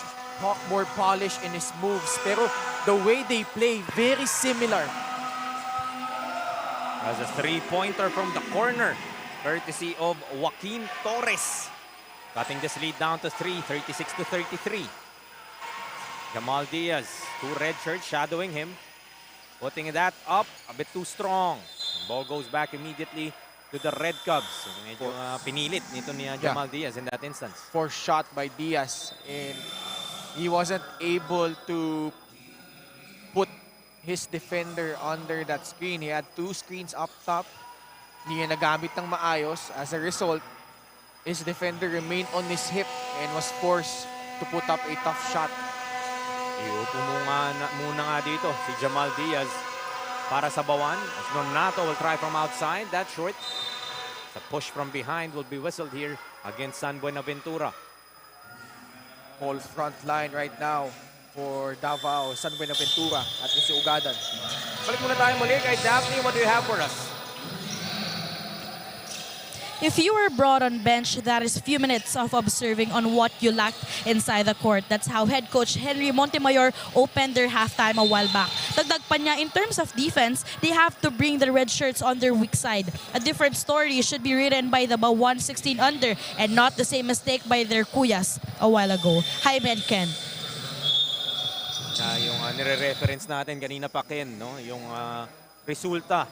more polished in his moves. Pero the way they play, very similar. As a three-pointer from the corner. Courtesy of Joaquin Torres. Cutting this lead down to 3, 36-33. Jamal Diaz, 2 red shirts shadowing him. Putting that up a bit too strong. The ball goes back immediately to the Red Cubs. Medyo pinilit nito ni Jamal Diaz in that instance. Forced shot by Diaz. And he wasn't able to put his defender under that screen. He had 2 screens up top. Hindi niya nagamit ng maayos. As a result, his defender remained on his hip and was forced to put up a tough shot. Iupo muna nga dito si Jamal Diaz para sa Bauan. As Nonato will try from outside. That short. The push from behind will be whistled here against San Buenaventura. Whole front line right now for Davao, San Buenaventura at si Ugadan. Balik muna tayo muli kay Daphne. What do you have for us? if you were brought on bench, that is few minutes of observing on what you lacked inside the court. That's how head coach Henry Montemayor opened their halftime a while back. Dagdag pa niya, in terms of defense, they have to bring the red shirts on their weak side. A different story should be written by the Bauan 16 under and not the same mistake by their kuyas a while ago. Hi, Ken. Yung nire-reference natin kanina pa, Ken, no? Yung resulta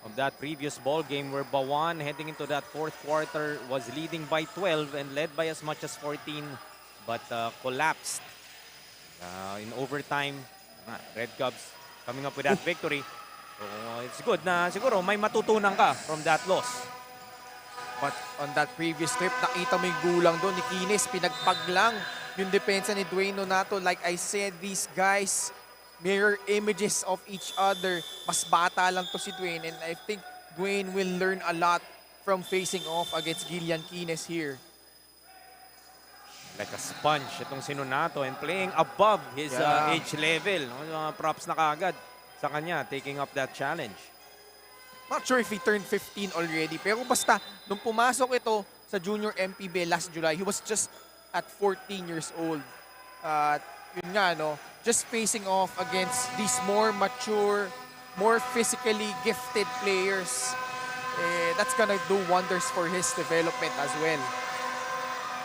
of that previous ball game where Bauan heading into that fourth quarter was leading by 12 and led by as much as 14 but collapsed in overtime. Red Cubs coming up with that victory. So it's good na siguro may matutunan ka from that loss. But on that previous trip, nakita mo yung gulang doon ni Kines, pinagpaglang yung depensa ni Dwayne Nonato. Like I said, these guys mirror images of each other. Mas bata lang to si Dwayne, and I think Dwayne will learn a lot from facing off against Gillian Kines here. Like a sponge itong si Nonato and playing above his age level. No? Props na kaagad sa kanya, taking up that challenge. Not sure if he turned 15 already, pero basta nung pumasok ito sa Junior MPBL last July, he was just at 14 years old. Yun nga, no? Just facing off against these more mature, more physically gifted players. That's gonna do wonders for his development as well.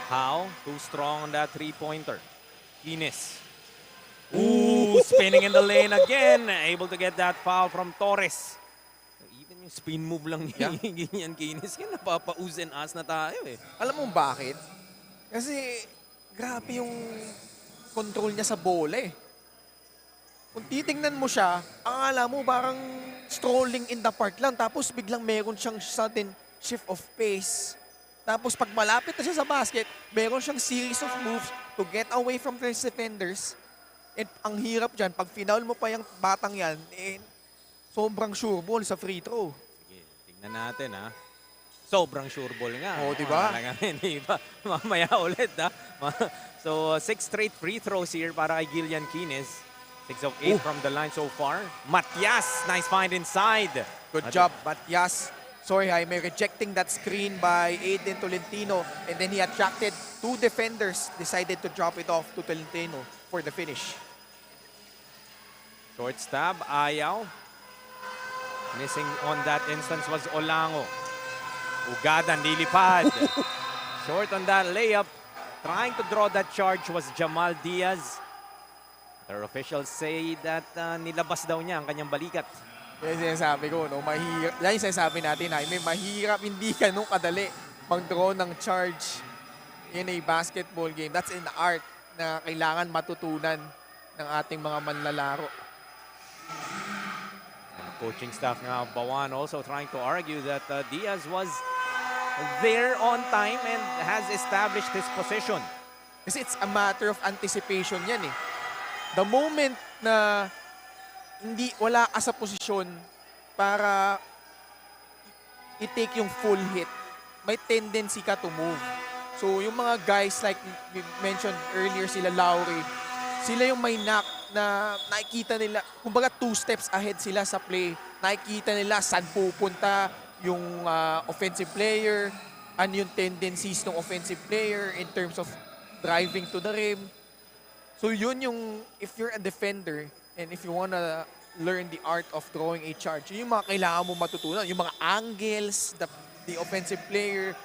How? Too strong on that three-pointer. Kines. Ooh, spinning in the lane again. Able to get that foul from Torres. Even yung spin move lang ni Gillian Kines, yan napapausin as na tayo eh. Alam mo bakit? Kasi grabe yung control niya sa bola eh. Kung titingnan mo siya, ang akala mo parang strolling in the park lang, tapos biglang meron siyang sudden shift of pace. Tapos pag malapit na siya sa basket, meron siyang series of moves to get away from his defenders. And ang hirap dyan, pag final mo pa yung batang yan, sobrang sure ball sa free throw. Sige, tingnan natin ha. Sobrang sure ball nga. Oo, diba? Hindi ba? Mamaya ulit ha. So, 6 straight free throws here para kay Gillian Kines. 6 of 8 from the line so far. Matias, nice find inside. Good job, Matias. Sorry, Jaime, rejecting that screen by Aiden Tolentino. And then he attracted two defenders, decided to drop it off to Tolentino for the finish. Short stab, Ayaw. Missing on that instance was Olango. Ugada, nilipad. Short on that layup. Trying to draw that charge was Jamal Diaz. Their officials say that nilabas daw niya ang kanyang balikat. Yan yung sinasabi ko, no? Mahirap. Yan yung sinasabi natin, Jaime, mahirap, hindi ganun kadali mag-draw ng charge in a basketball game. That's an art na kailangan matutunan ng ating mga manlalaro. And coaching staff nga of Bauan also trying to argue that Diaz was there on time and has established his position. Kasi it's a matter of anticipation yan eh. The moment na wala ka sa posisyon para i-take yung full hit, may tendency ka to move. So yung mga guys like we mentioned earlier, sila Lowry, sila yung may knack na nakikita nila, kumbaga 2 steps ahead sila sa play. Nakikita nila saan pupunta yung offensive player, ano yung tendencies ng offensive player in terms of driving to the rim. So yun yung, if you're a defender, and if you wanna learn the art of drawing a charge, yung mga kailangan mo matutunan, yung mga angles the offensive player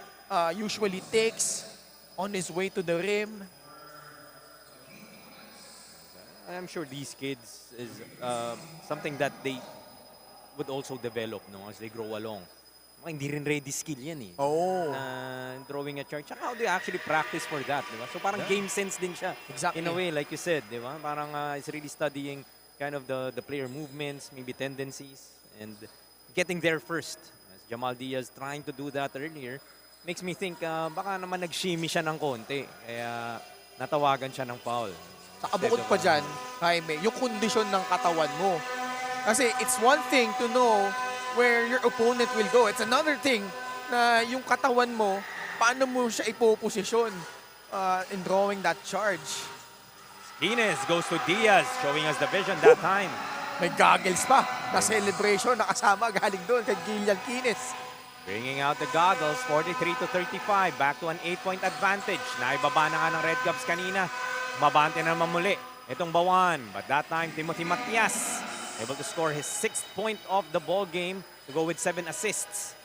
usually takes on his way to the rim. I'm sure these kids is something that they would also develop as they grow along. Hindi rin ready skill yan eh. Drawing a charge. Tsaka how do you actually practice for that, di ba? So parang game sense din siya. Exactly. In a way, like you said, di ba? Parang it's really studying kind of the player movements, maybe tendencies, and getting there first. As Jamal Diaz trying to do that earlier, makes me think baka naman nag-shimmy siya ng konti. Kaya natawagan siya ng foul. Saka bukod pa dyan, Jaime, yung kondisyon ng katawan mo. Kasi it's one thing to know where your opponent will go. It's another thing na yung katawan mo, paano mo siya ipoposisyon in drawing that charge. Kines goes to Diaz, showing us the vision that time. May goggles pa na celebration na kasama galing doon kay Gillian Kines. Bringing out the goggles, 43-35. Back to an 8-point advantage. Naibaba na nga ng Red Cubs kanina. Mabante na naman muli itong Bauan. But that time, Timothy Matias able to score his 6th point of the ball game to go with 7 assists.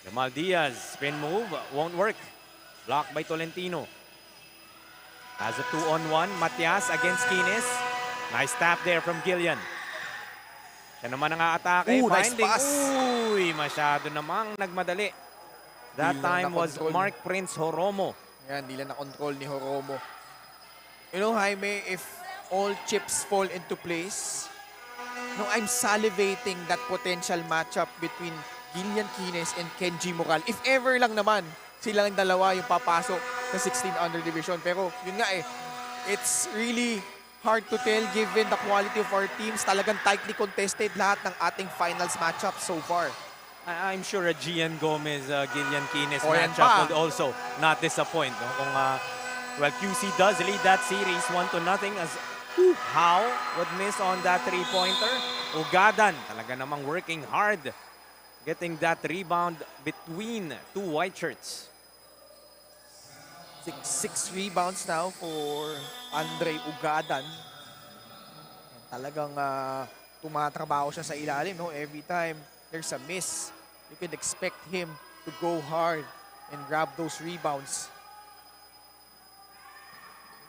Jamal Diaz, spin move, won't work. Blocked by Tolentino. Has a 2-on-1. Matias against Kines. Nice tap there from Gillian. Siya naman ang aatake. Nice Finding. pass. Uy, masyado namang nagmadali. That Hindi lang time was na-control. Mark Prince Horomo. Yan, hindi lang na-control ni Horomo. You know, Jaime, if all chips fall into place, no, I'm salivating that potential matchup between Gillian Kines and Kenji Moral. If ever lang naman, silang dalawa yung papasok sa 16 under division. Pero yun nga it's really hard to tell given the quality of our teams. Talagang tightly contested lahat ng ating finals matchup so far. I'm sure a Gian Gomez, Gillian Kines O, yan matchup pa. would also not disappoint. No? Kung, well, QC does lead that series 1-0 as How would miss on that 3-pointer. Ugadan, talaga namang working hard. Getting that rebound between two white shirts. Six rebounds now for Andre Ugadan. Talagang tumatrabaho siya sa ilalim. No? Every time there's a miss, you can expect him to go hard and grab those rebounds.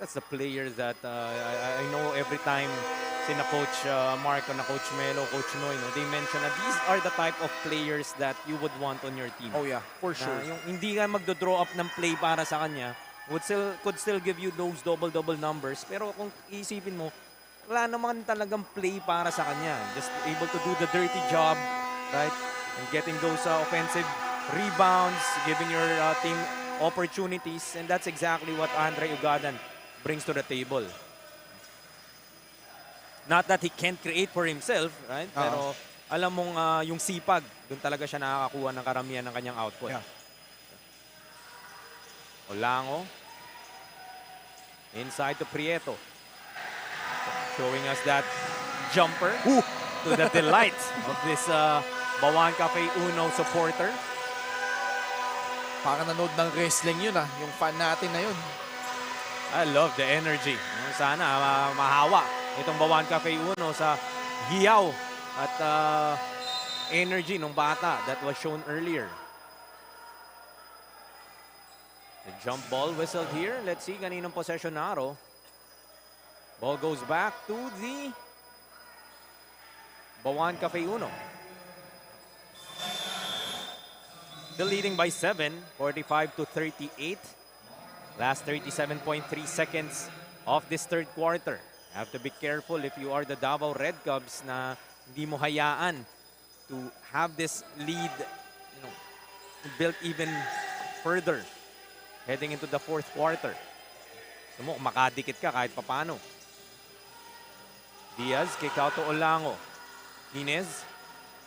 That's the players that I know every time sina Coach Marco, na Coach Melo, Coach Noy, no, they mention that these are the type of players that you would want on your team. Oh yeah, for sure. Yung hindi ka magdo-draw up ng play para sa kanya, could still give you those double-double numbers. Pero kung isipin mo, wala naman talagang play para sa kanya. Just able to do the dirty job, right? And getting those offensive rebounds, giving your team opportunities. And that's exactly what Andre Ugadan brings to the table. Not that he can't create for himself, right? Pero alam mong yung sipag, doon talaga siya nakakakuha ng karamihan ng kanyang output. Yeah. Olango. Inside to Prieto. Showing us that jumper to the delight of this Bauan Cafe Uno supporter. Parang nanood ng wrestling yun yung fan natin na yun. I love the energy. Sana mahawa itong Bauan Cafe Uno sa Guiao at energy ng bata that was shown earlier. The jump ball whistled here. Let's see kaninong possession naro. Ball goes back to the Bauan Cafe Uno. Still leading by 7, 45-38. Last 37.3 seconds of this third quarter. Have to be careful if you are the Davao Red Cubs na hindi mo hayaan to have this lead, built even further heading into the fourth quarter. So mo, makadikit ka kahit papano. Diaz, kick out to Olango. Inez,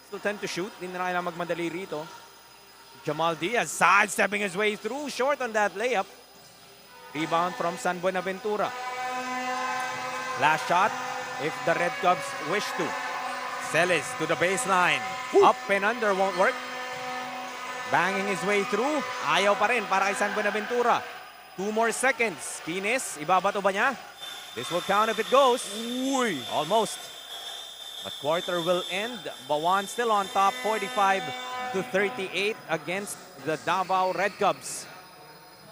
still tend to shoot. Hindi na kailangan magmadali rito. Jamal Diaz, sidestepping his way through. Short on that layup. Rebound from San Buenaventura. Last shot, if the Red Cubs wish to. Celis to the baseline. Up and under, won't work. Banging his way through. Ayaw pa rin para kay San Buenaventura. 2 more seconds. Kines, ibabato ba niya? This will count if it goes. Uy, almost. But quarter will end. Bauan still on top, 45-38 against the Davao Red Cubs.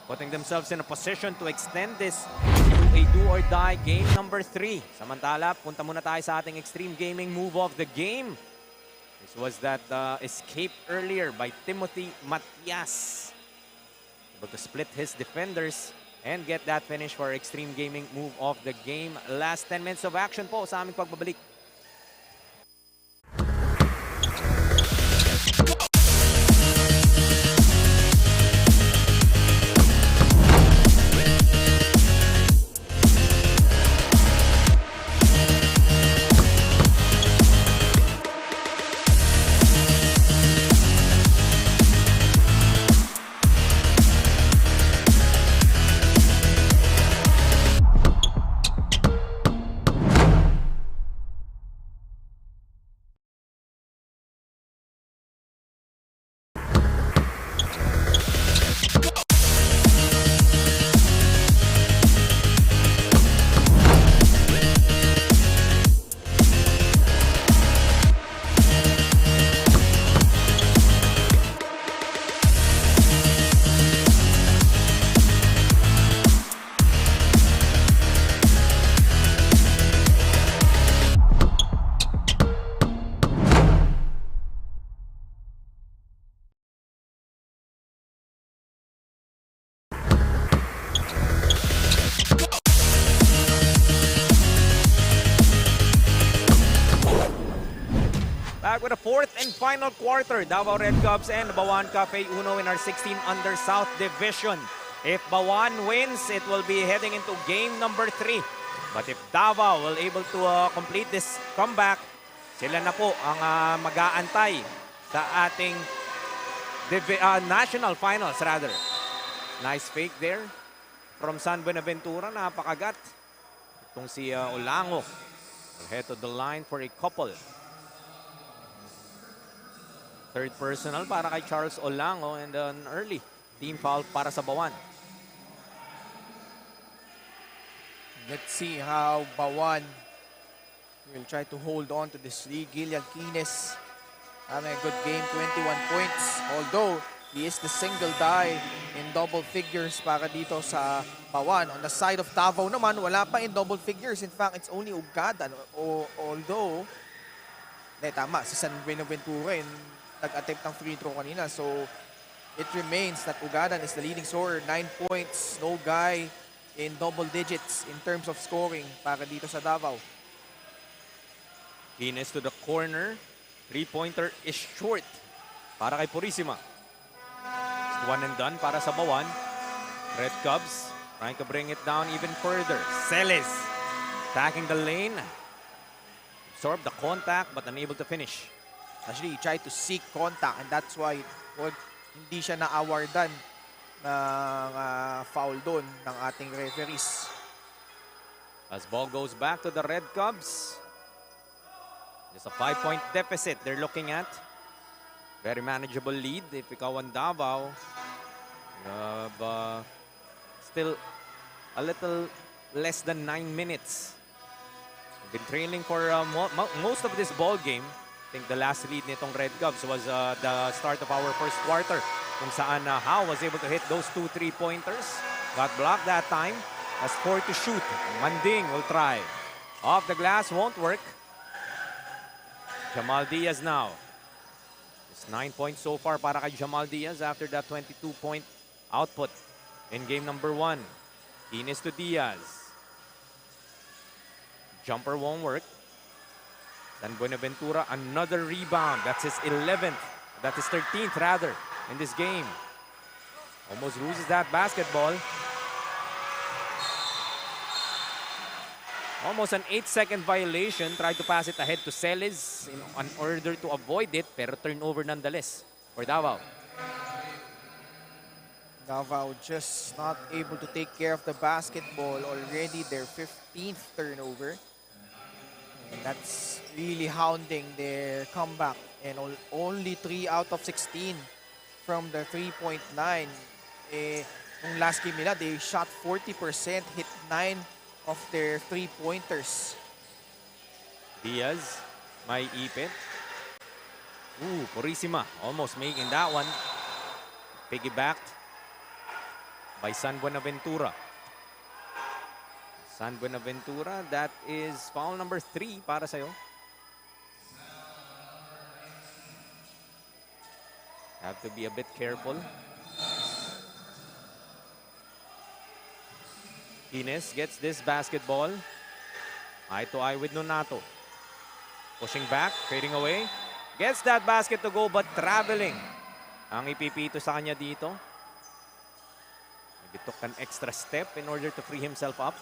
Putting themselves in a position to extend this to a do-or-die game number 3. Samantala, punta muna tayo sa ating extreme gaming move of the game. This was that escape earlier by Timothy Matias. Able to split his defenders and get that finish for extreme gaming move of the game. Last 10 minutes of action po sa aming pagbabalik. Back with a fourth and final quarter. Davao Red Cubs and Bauan Cafe Uno in our 16 under South Division. If Bauan wins, it will be heading into game number 3. But if Davao will able to complete this comeback, sila na po ang mag-aantay sa ating national finals rather. Nice fake there from San Buenaventura. Napakagat. Itong si Olango will head to the line for a couple. Third personal para kay Charles Olango and an early team foul para sa Bauan. Let's see how Bauan will try to hold on to this lead. Gillian Quines having a good game, 21 points. Although he is the single die in double figures para dito sa Bauan. On the side of Davao naman, wala pa in double figures. In fact, it's only Ugada. Although, tama, si San Buenaventura nag-attempt ng free throw kanina. So, it remains that Ugadan is the leading scorer. 9 points, no guy in double digits in terms of scoring para dito sa Davao. Quines to the corner. Three-pointer is short para kay Purisima. One and done para sa Bauan. Red Cubs trying to bring it down even further. Celes attacking the lane. Absorbed the contact but unable to finish. Actually, he tried to seek contact and that's why hindi siya na-awardan ng foul doon ng ating referees. As ball goes back to the Red Cubs. Just a 5-point deficit they're looking at. Very manageable lead if ikaw ang Davao. Still a little less than 9 minutes. Been trailing for most of this ball game. I think the last lead nitong Red Cubs was the start of our first quarter kung saan How was able to hit those 2 3-pointers. Got blocked that time. Has 4 to shoot. Manding will try. Off the glass, won't work. Jamal Diaz now. It's 9 points so far para kay Jamal Diaz after that 22-point output in game number 1. Ines to Diaz. Jumper won't work. San Buenaventura, another rebound. That's his 11th. That is 13th rather in this game. Almost loses that basketball. Almost an 8-second violation. Tried to pass it ahead to Celes in order to avoid it, pero turnover nonetheless for Davao. Davao just not able to take care of the basketball. Already their 15th turnover. And that's really hounding their comeback. And only 3 out of 16 from the 3-point line. Nung last game nila, they shot 40%, hit 9 of their 3-pointers. Diaz, may ipit. Purisima, almost making that one. Piggybacked by San Buenaventura. San Buenaventura, that is foul number 3 para sa'yo. Have to be a bit careful. Ines gets this basketball. Eye to eye with Nonato. Pushing back, fading away. Gets that basket to go but traveling. Ang ipipito sa kanya dito. Maybe took an extra step in order to free himself up.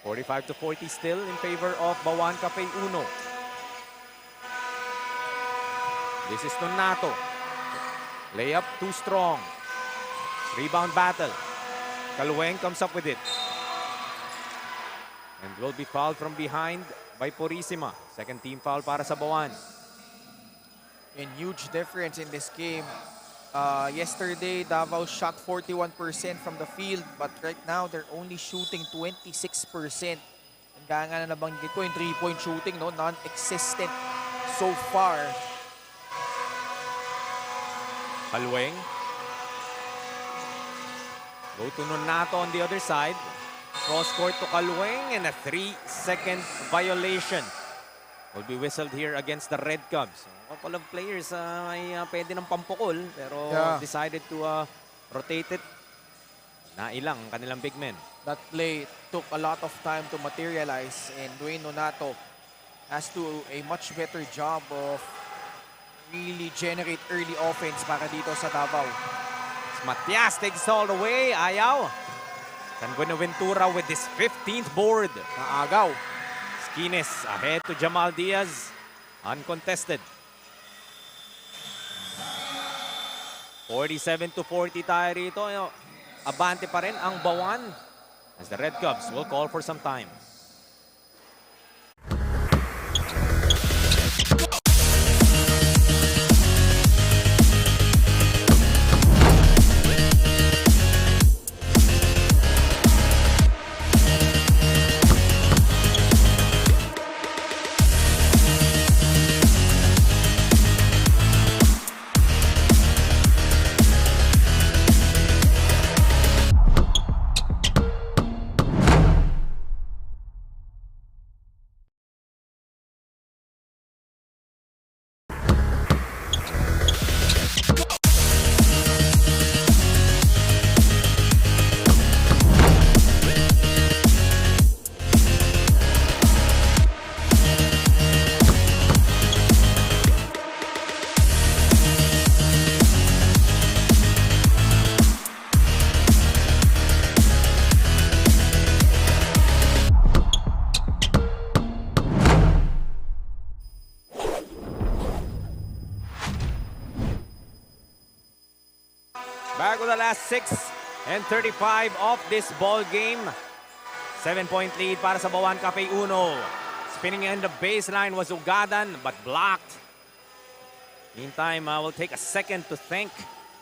45-40 still in favor of Bauan Cafe Uno. This is Nonato. Layup too strong. Rebound battle. Kaluweng comes up with it. And will be fouled from behind by Purisima. Second team foul para sa Bauan. And huge difference in this game. Yesterday, Davao shot 41% from the field, but right now they're only shooting 26%. And kaya nga na nabanggit ko yung 3-point shooting, no, non-existent so far. Kaluweng. Go to Nonato on the other side. Cross court to Kaluweng and a 3-second violation will be whistled here against the Red Cubs. A couple of players ay pwede ng pampukol pero decided to rotate it. Nailang kanilang big men. That play took a lot of time to materialize and Dwayne Nonato has to do a much better job of really generate early offense para dito sa Davao. Matias takes all the way. Ayaw. San Buenaventura with his 15th board. Maagaw. Skines ahead to Jamal Diaz. Uncontested. 47-40 tayo rito. Abante pa rin ang Bauan as the Red Cubs will call for some time. Back with the last 6:35 of this ball game. 7-point lead para sa Bauan Cafe Uno. Spinning in the baseline was Ugadan but blocked. Meantime, we'll take a second to thank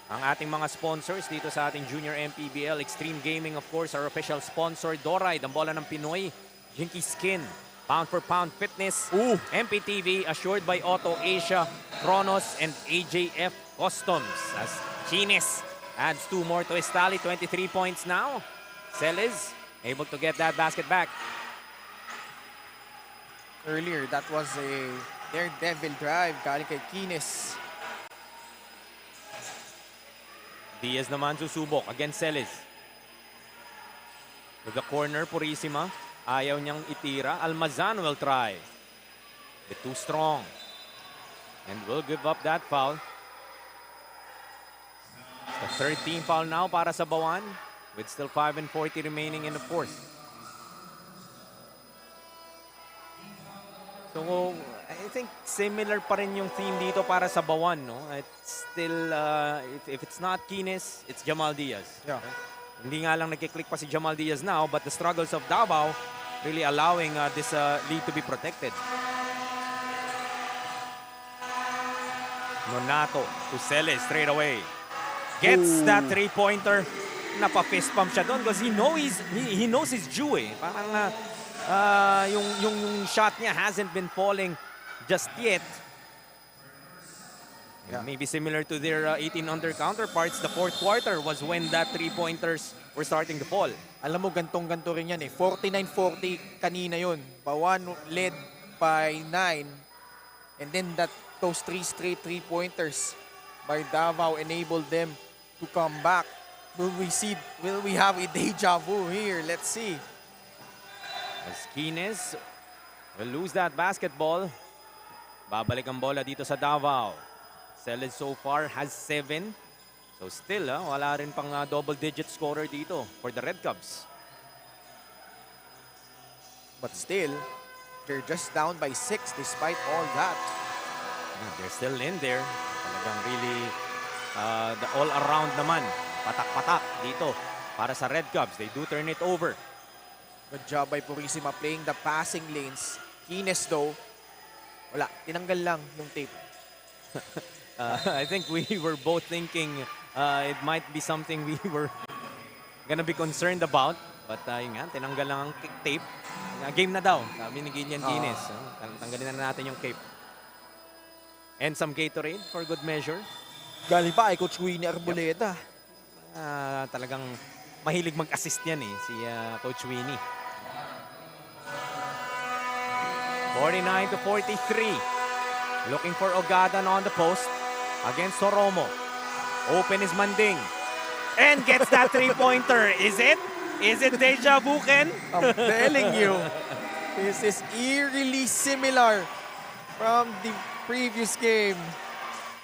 ang ating mga sponsors dito sa ating Junior MPBL. Extreme Gaming, of course, our official sponsor. Doride, ang bola ng Pinoy. Jinky Skin, Pound for Pound Fitness. MPTV, assured by Auto Asia, Kronos, and AJF Customs. As Chines adds 2 more to his tally, 23 points now. Celes able to get that basket back. Earlier, that was a daredevil drive galing kay Kines. Diaz naman susubok against Celes. To the corner, Purisima. Ayaw niyang itira. Almazan will try. Bit too strong. And will give up that foul. It's the 13th foul now para sa Bauan with still 5:40 remaining in the fourth. So, I think similar pa rin yung theme dito para sa Bauan, no? It's still, if it's not Kines, it's Jamal Diaz. Yeah. Hindi nga lang nagkiklik pa si Jamal Diaz now, but the struggles of Davao really allowing this lead to be protected. Nonato to Celes straight away. Gets that three-pointer. Napa-fist pump siya doon because he knows his due eh. Parang yung shot niya hasn't been falling just yet. Yeah. Maybe similar to their 18-under counterparts, the fourth quarter was when that three-pointers were starting to fall. Alam mo, gantong-ganto rin yan eh. 49-40 kanina yun. Bauan led by 9. And then those 3 straight three-pointers by Davao enabled them to come back. Will we have a deja vu here? Let's see. As Kines will lose that basketball. Babalik ang bola dito sa Davao. Celes so far has 7. So still, wala rin pang double-digit scorer dito for the Red Cubs. But still, they're just down by 6 despite all that. They're still in there. Talagang really the all-around naman. Patak-patak dito para sa Red Cubs. They do turn it over. Good job by Purisima playing the passing lanes. Kines though, wala. Tinanggal lang yung tape. I think we were both thinking it might be something we were gonna be concerned about. But yun nga, tinanggal lang ang tape. Game na daw, sabi ni Gillian Kines. Tanggalin na natin yung tape. And some Gatorade for good measure. Galing pa ay Coach Winnie Arboleda. Talagang mahilig mag-assist yan eh, si Coach Winnie. 49-43. Looking for Ogadan on the post against Soromo. Open is Manding. And gets that three-pointer. Is it? Is it deja vu, Ken? I'm telling you. This is eerily similar from the previous game.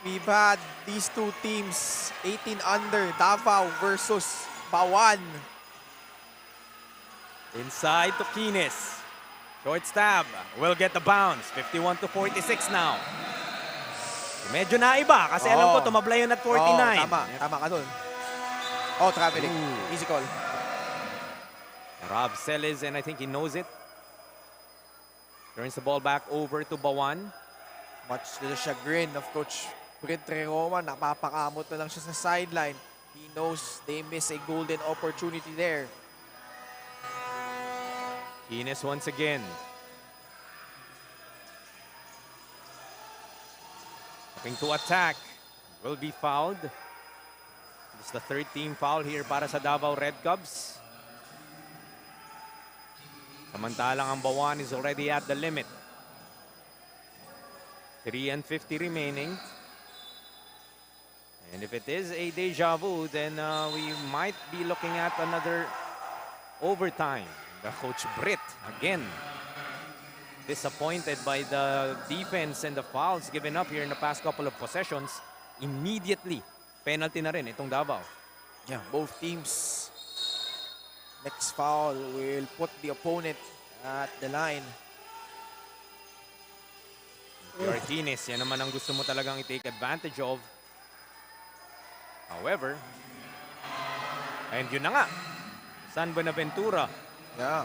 We've had these two teams, 18 under, Davao versus Bauan. Inside to Kines. Short stab. Will get the bounce. 51-46 now. Medyo naiba kasi alam ko tumablay yun at 49. Tama ka dun. Oh, traveling. Easy call. Rob Celis, and I think he knows it. Turns the ball back over to Bauan. Much to the chagrin of Coach Bren, napapakamot na lang siya sa sideline. He knows they miss a golden opportunity there. Kines once again. Looking to attack. Will be fouled. It's the third team foul here para sa Davao Red Cubs. Samantalang ang Bauan is already at the limit. 3:50 remaining. And if it is a deja vu, then we might be looking at another overtime. The Coach Brit, again, disappointed by the defense and the fouls given up here in the past couple of possessions. Immediately, penalty na rin itong Davao. Yeah, both teams. Next foul will put the opponent at the line. Martinez, yan naman ang gusto mo talagang i-take advantage of. However, and yun na nga, San Buenaventura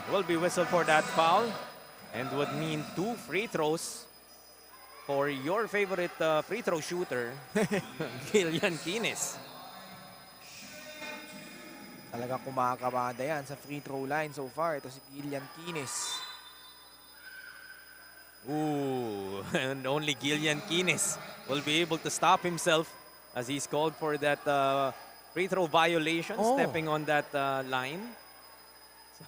will be whistled for that foul and would mean 2 free throws for your favorite free throw shooter, Gillian Kines. Talagang kumakabada yan sa free throw line so far. Ito si Gillian Kines. Ooh, and only Gillian Kines will be able to stop himself as he's called for that free throw violation, stepping on that line.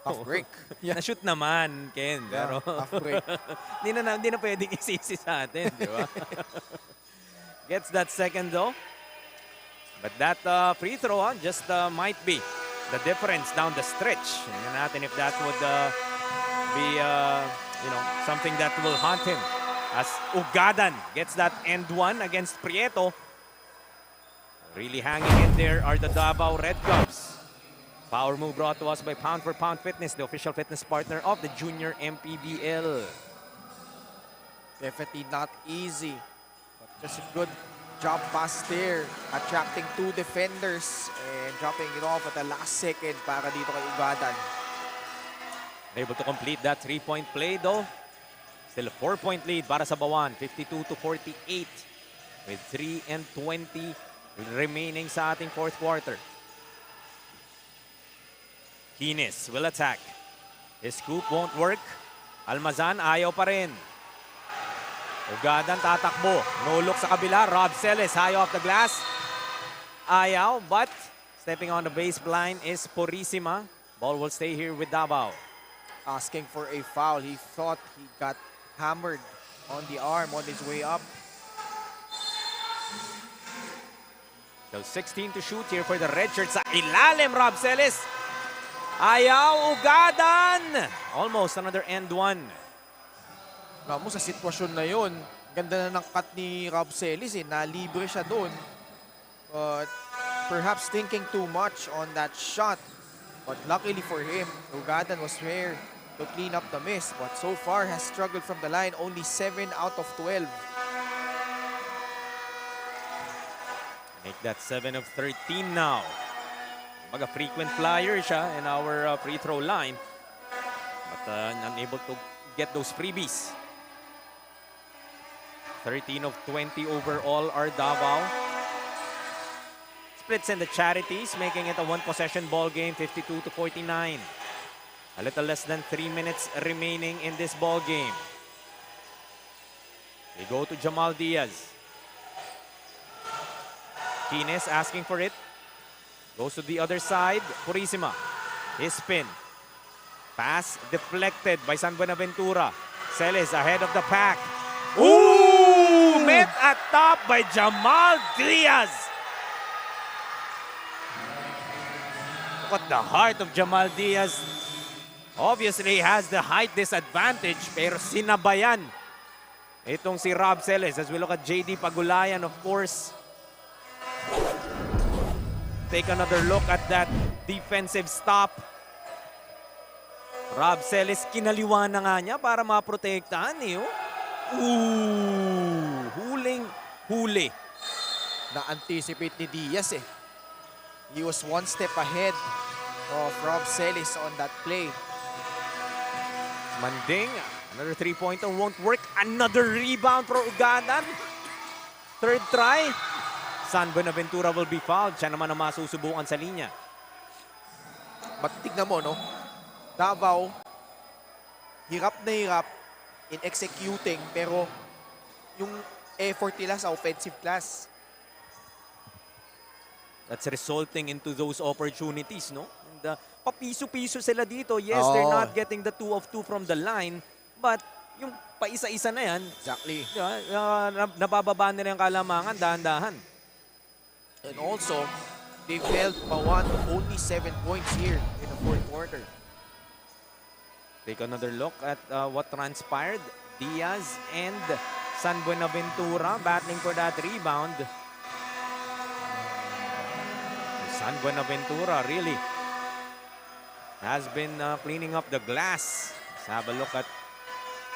Tough break. Na-shoot naman, Ken. Pero tough break. Hindi na pwedeng isisi sa atin, di ba? Gets that second though. But that free throw just might be the difference down the stretch. Tingnan natin if that would be something that will haunt him. As Ugadan gets that end one against Prieto. Really hanging in there are the Davao Red Cubs. Power move brought to us by Pound for Pound Fitness, the official fitness partner of the Junior MPBL. Definitely not easy, but just a good job pass there. Attracting 2 defenders and dropping it off at the last second para dito kay Ugadan. Able to complete that 3-point play though. Still a 4-point lead para sa Bauan, 52-48 with 3:20 remaining sa ating fourth quarter. Kines will attack. His scoop won't work. Almazan ayaw pa rin. Ugadan tatakbo. No look sa kabila. Rob Celis high off the glass. Ayaw, but stepping on the baseline is Purisima. Ball will stay here with Davao. Asking for a foul. He thought he got hammered on the arm on his way up. So 16 to shoot here for the red shirt sa ilalim. Rob Celis. Ayaw, Ugadan. Almost another end one. Mo sa sitwasyon na yun, ganda na ng cut ni Rob Celis. Nalibre siya doon. But perhaps thinking too much on that shot. But luckily for him, Ugadan was there to clean up the miss. But so far has struggled from the line. Only 7 out of 12. Make that 7 of 13 now. Mga frequent flyer siya in our free throw line. But unable to get those freebies. 13 of 20 overall are Davao. Splits in the charities, making it a 1-possession ball game, 52-49. A little less than 3 minutes remaining in this ball game. They go to Jamal Diaz. Kines asking for it. Goes to the other side. Purisima. His spin. Pass deflected by San Buenaventura. Celis ahead of the pack. Ooh! Met at top by Jamal Diaz. Look at the heart of Jamal Diaz. obviously has the height disadvantage pero sinabayan itong si Rob Celes. As we look at JD Pagulayan, of course. Take another look at that defensive stop. Rob Celes, kinaliwa na nga niya para maprotektahan eh. Ooh, huling-huli. Na-anticipate ni Diaz eh. He was one step ahead of Rob Celis on that play. Manding, another three-pointer won't work. Another rebound for Ugadan. Third try. San Buenaventura will be fouled. Siya naman ang masusubukan sa linya. But tignan mo, no? Davao, hirap na hirap in executing, pero yung effort nila sa offensive glass. That's resulting into those opportunities, no? And papiso-piso sila dito. Yes, they're not getting the 2 of 2 from the line, but yung paisa-isa na yan, Exactly. nabababa nila yung kalamangan, dahan-dahan. And also, they've held Bauan to only 7 points here in the fourth quarter. Take another look at what transpired. Diaz and San Buenaventura battling for that rebound. San Buenaventura really has been cleaning up the glass. Let's have a look at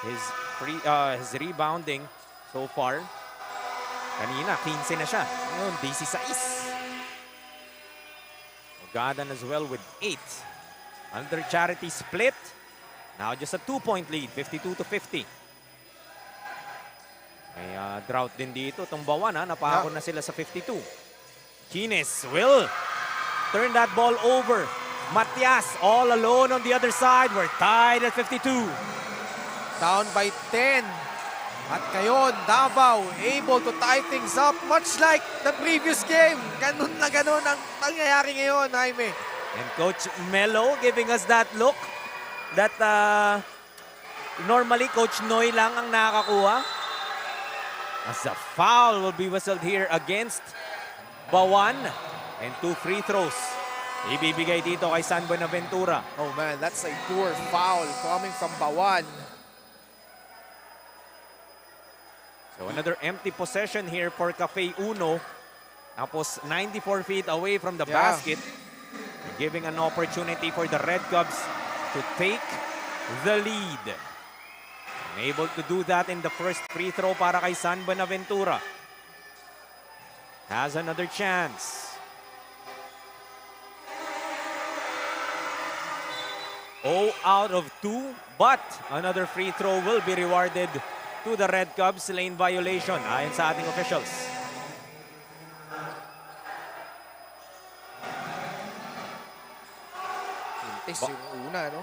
his rebounding so far. Kanina, 15 na siya. Ngayon, 16. Ugadan as well with 8. Under charity split. Now just a 2-point lead, 52-50. May drought din dito. Itong Bauan, napahakon na sila sa 52. Chines will turn that ball over. Matias all alone on the other side. We're tied at 52. Down by 10. At ngayon, Davao able to tie things up much like the previous game. Ganun na ganun ang nangyayari ngayon, Jaime. And Coach Melo giving us that look that normally Coach Noy lang ang nakakakuha. As a foul will be whistled here against Bauan. And 2 free throws ibibigay dito kay San Buenaventura. Oh man, that's a poor foul coming from Bauan. So another empty possession here for Cafe Uno. Tapos 94 feet away from the basket. Giving an opportunity for the Red Cubs to take the lead. Unable to do that in the first free throw para kay San Buenaventura. Has another chance. 0 out of 2, but another free throw will be rewarded to the Red Cubs. Lane violation ayon sa ating officials. Intis yung una, no?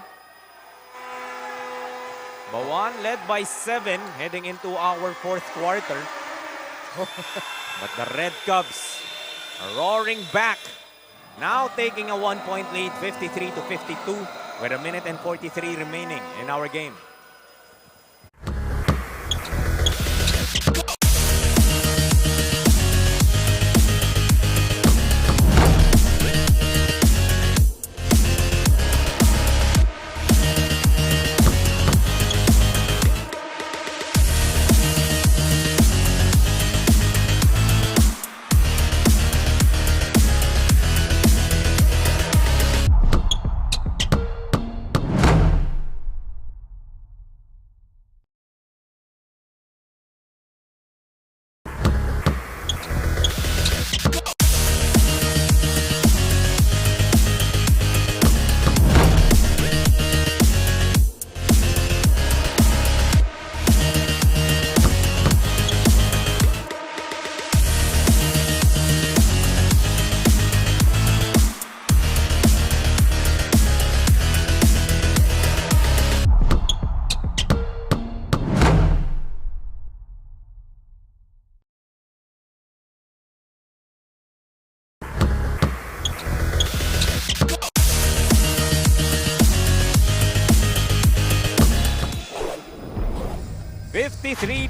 Bauan led by 7 heading into our fourth quarter. But the Red Cubs are roaring back. Now taking a 1-point lead, 53-52, with a minute and 43 remaining in our game.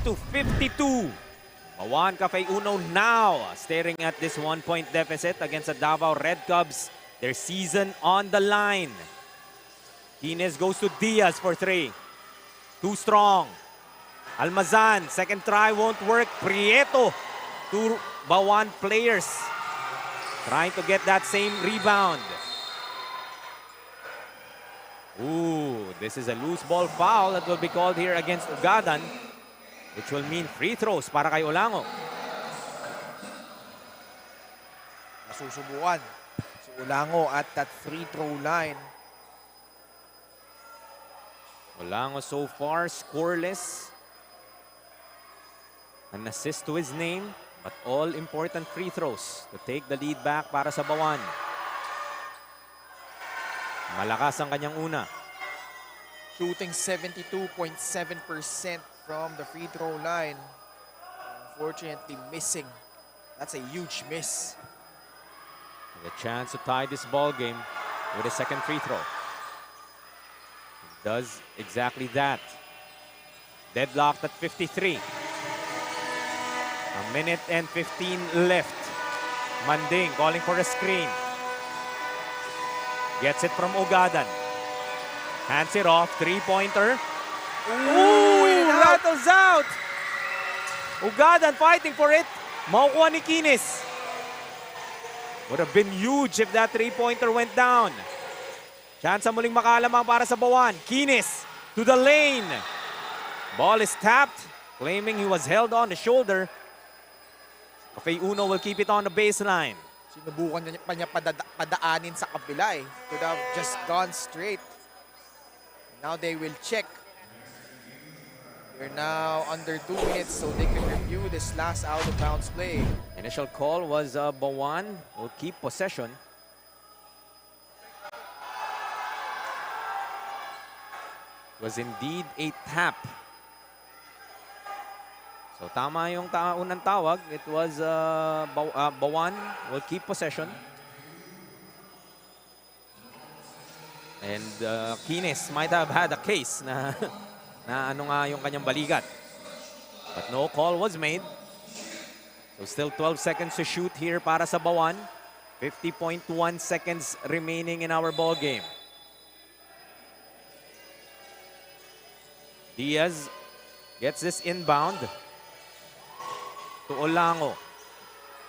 to 52. Bauan Cafe Uno now staring at this 1-point deficit against the Davao Red Cubs. Their season on the line. Quines goes to Diaz for 3. Too strong. Almazan, second try won't work. Prieto, 2 Bauan players trying to get that same rebound. Ooh, this is a loose ball foul that will be called here against Ugadan, which will mean free throws para kay Olango. Nasusubukan si Olango at that free throw line. Olango so far scoreless. An assist to his name, but all important free throws to take the lead back para sa Bauan. Malakas ang kanyang una. Shooting 72.7% from the free throw line. Unfortunately missing. That's a huge miss. The chance to tie this ball game with a second free throw. He does exactly that. Deadlocked at 53. A minute and 15 left. Manding calling for a screen. Gets it from Ugadan. Hands it off. Three-pointer. Ooh, it rattles out. Ugadan fighting for it. Makukuha ni Quines. Would have been huge if that three-pointer went down. Chance muling makalamang para sa Bauan. Quines to the lane. Ball is tapped. Claiming he was held on the shoulder. Cafe Uno will keep it on the baseline. Sinubukan pa niya padaanin sa kabila eh. Could have just gone straight. Now they will check. We're now under 2 minutes so they can review this last out of bounds play. Initial call was Bauan will keep possession. Was indeed a tap. So tama yung unang tawag. It was Bauan will keep possession. And Quines might have had a case na ano nga yung kanyang balikat. But no call was made. So still 12 seconds to shoot here para sa Bauan. 50.1 seconds remaining in our ball game. Diaz gets this inbound to Olango.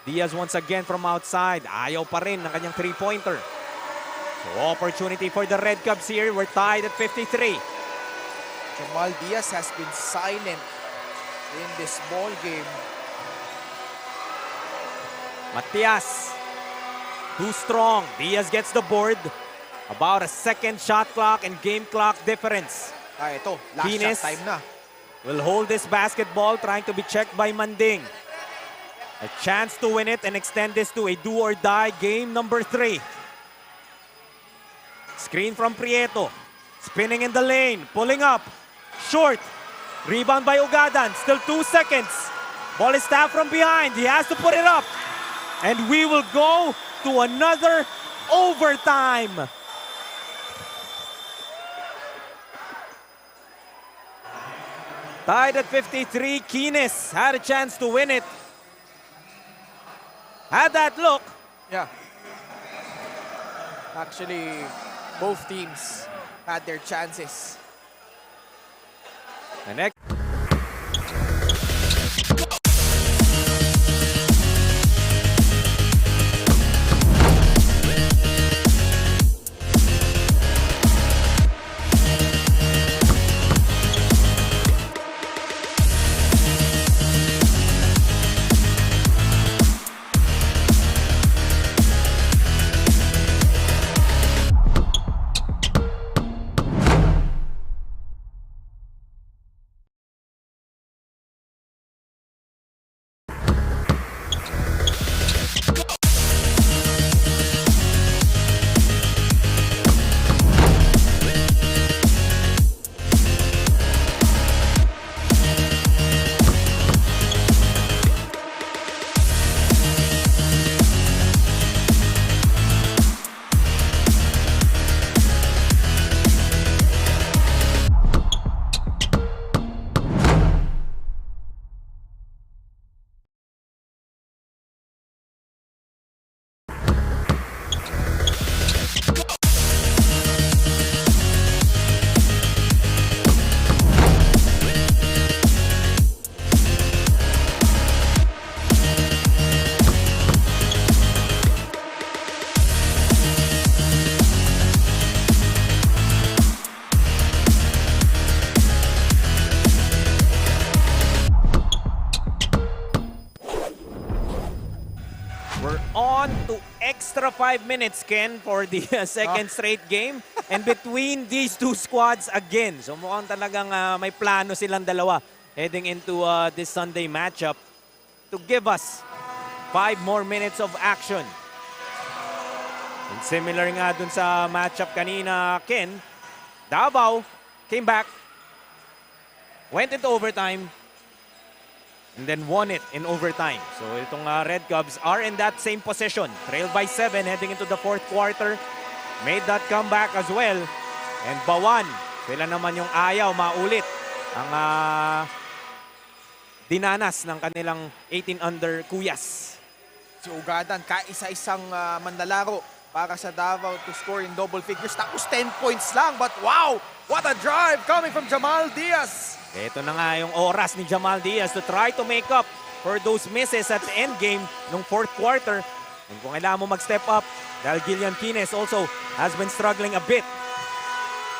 Diaz once again from outside. Ayaw pa rin ng kanyang three-pointer. So opportunity for the Red Cubs here. We're tied at 53. Jamal Diaz has been silent in this ball game. Matias, too strong. Diaz gets the board. About a second shot clock and game clock difference. Ito, last Quines shot time na. will hold this basketball, trying to be checked by Manding. A chance to win it and extend this to a do-or-die game number 3. Screen from Prieto. Spinning in the lane, pulling up. Short. Rebound by Ugadan. Still 2 seconds. Ball is tapped from behind. He has to put it up. And we will go to another overtime. Tied at 53. Quines had a chance to win it. Had that look. Yeah. Actually, both teams had their chances. The next on to extra 5 minutes, Ken, for the second straight game. And between these two squads again. So mukhang talagang may plano silang dalawa heading into this Sunday matchup to give us 5 more minutes of action. And similar nga dun sa matchup kanina, Ken, Davao came back, went into overtime, and then won it in overtime. So itong Red Cubs are in that same position. Trailed by 7 heading into the 4th quarter. Made that comeback as well. And Bauan, sila naman yung ayaw maulit ang dinanas ng kanilang 18 under Kuyas. Si Ugadan, kaisa-isang manlalaro para sa Davao to score in double figures. Tapos 10 points lang. But wow, what a drive coming from Jamal Diaz. Ito na nga yung oras ni Jamal Diaz to try to make up for those misses at the end game ng 4th quarter. And kung kailangan mo mag-step up, dahil Gillian Quines also has been struggling a bit.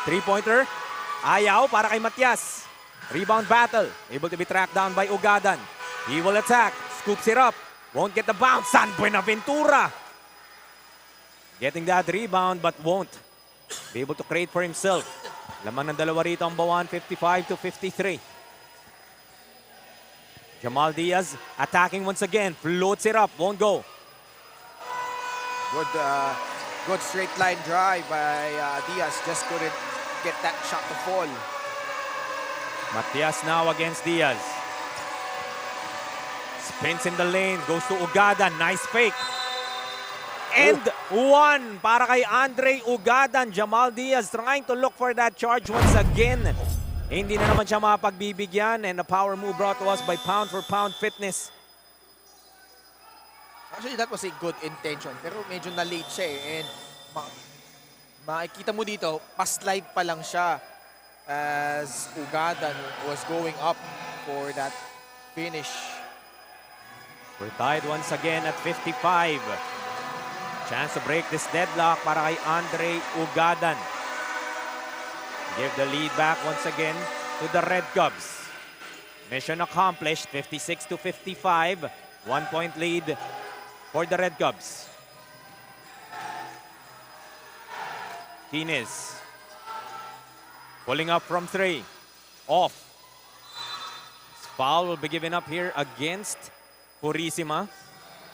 3-pointer, ayaw para kay Matias. Rebound battle, able to be tracked down by Ugadan. He will attack, scoops it up, won't get the bounce. San Buenaventura getting that rebound but won't be able to create for himself. Laman ng dalawa rito ang Bauan, 55-53. Jamal Diaz attacking once again. Floats it up, won't go. Good straight line drive by Diaz. Just couldn't get that shot to fall. Matias now against Diaz. Spins in the lane, goes to Ugadan. Nice fake. And one para kay Andre Ugadan. Jamal Diaz trying to look for that charge once again. Hindi na naman siya mapagbibigyan. And a power move brought to us by Pound for Pound Fitness. Actually, that was a good intention. Pero medyo na-late siya eh. And makikita mo dito, pa-slide pa lang siya as Ugadan was going up for that finish. We're tied once again at 55. Chance to break this deadlock para kay Andre Ugadan. Give the lead back once again to the Red Cubs. Mission accomplished, 56-55. 1-point lead for the Red Cubs. Quines pulling up from 3. Off. This foul will be given up here against Purisima.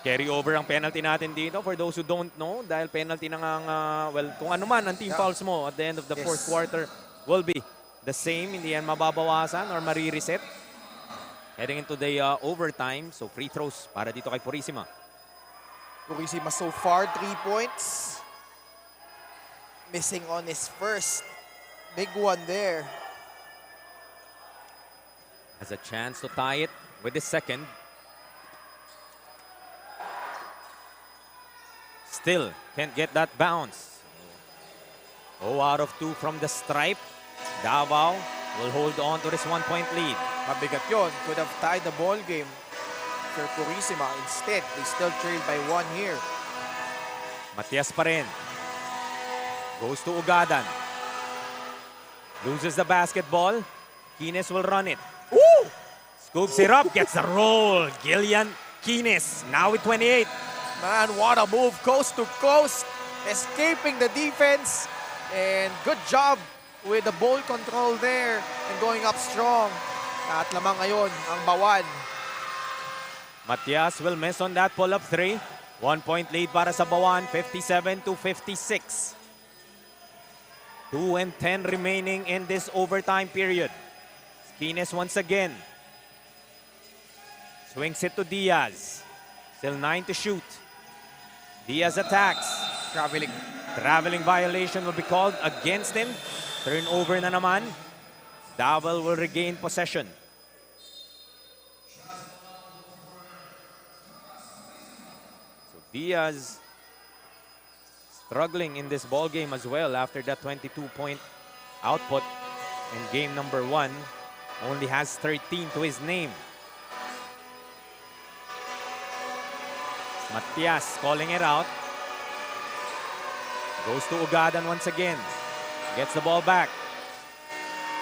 Carry over ang penalty natin dito for those who don't know. Dahil penalty na nga, well, kung ano man ang team fouls mo at the end of the 4th quarter will be the same. Hindi yan mababawasan or marireset. Heading into the overtime. So free throws para dito kay Purisima. Purisima so far, 3 points. Missing on his first. Big one there. Has a chance to tie it with the second. Still can't get that bounce. 0 out of 2 from the stripe. Davao will hold on to this 1-point lead. Mabigat yun. Could have tied the ball game for Purisima. Instead, they still trailed by 1 here. Matias pa rin. Goes to Ugadan. Loses the basketball. Quines will run it. Ooh! Scoops it up. Gets the roll. Gillian Quines now with 28. Man, what a move. Coast to coast. Escaping the defense. And good job with the ball control there. And going up strong. At lamang ngayon ang Bauan. Matias will miss on that pull-up 3. 1-point lead para sa Bauan. 57-56. 2 and 10 remaining in this overtime period. Quines once again. Swings it to Diaz. Still 9 to shoot. Diaz attacks. Traveling violation will be called against him. Turnover na naman. Davao will regain possession. So Diaz struggling in this ball game as well after that 22-point output in game number 1. Only has 13 to his name. Matias calling it out. Goes to Ugadan once again. Gets the ball back.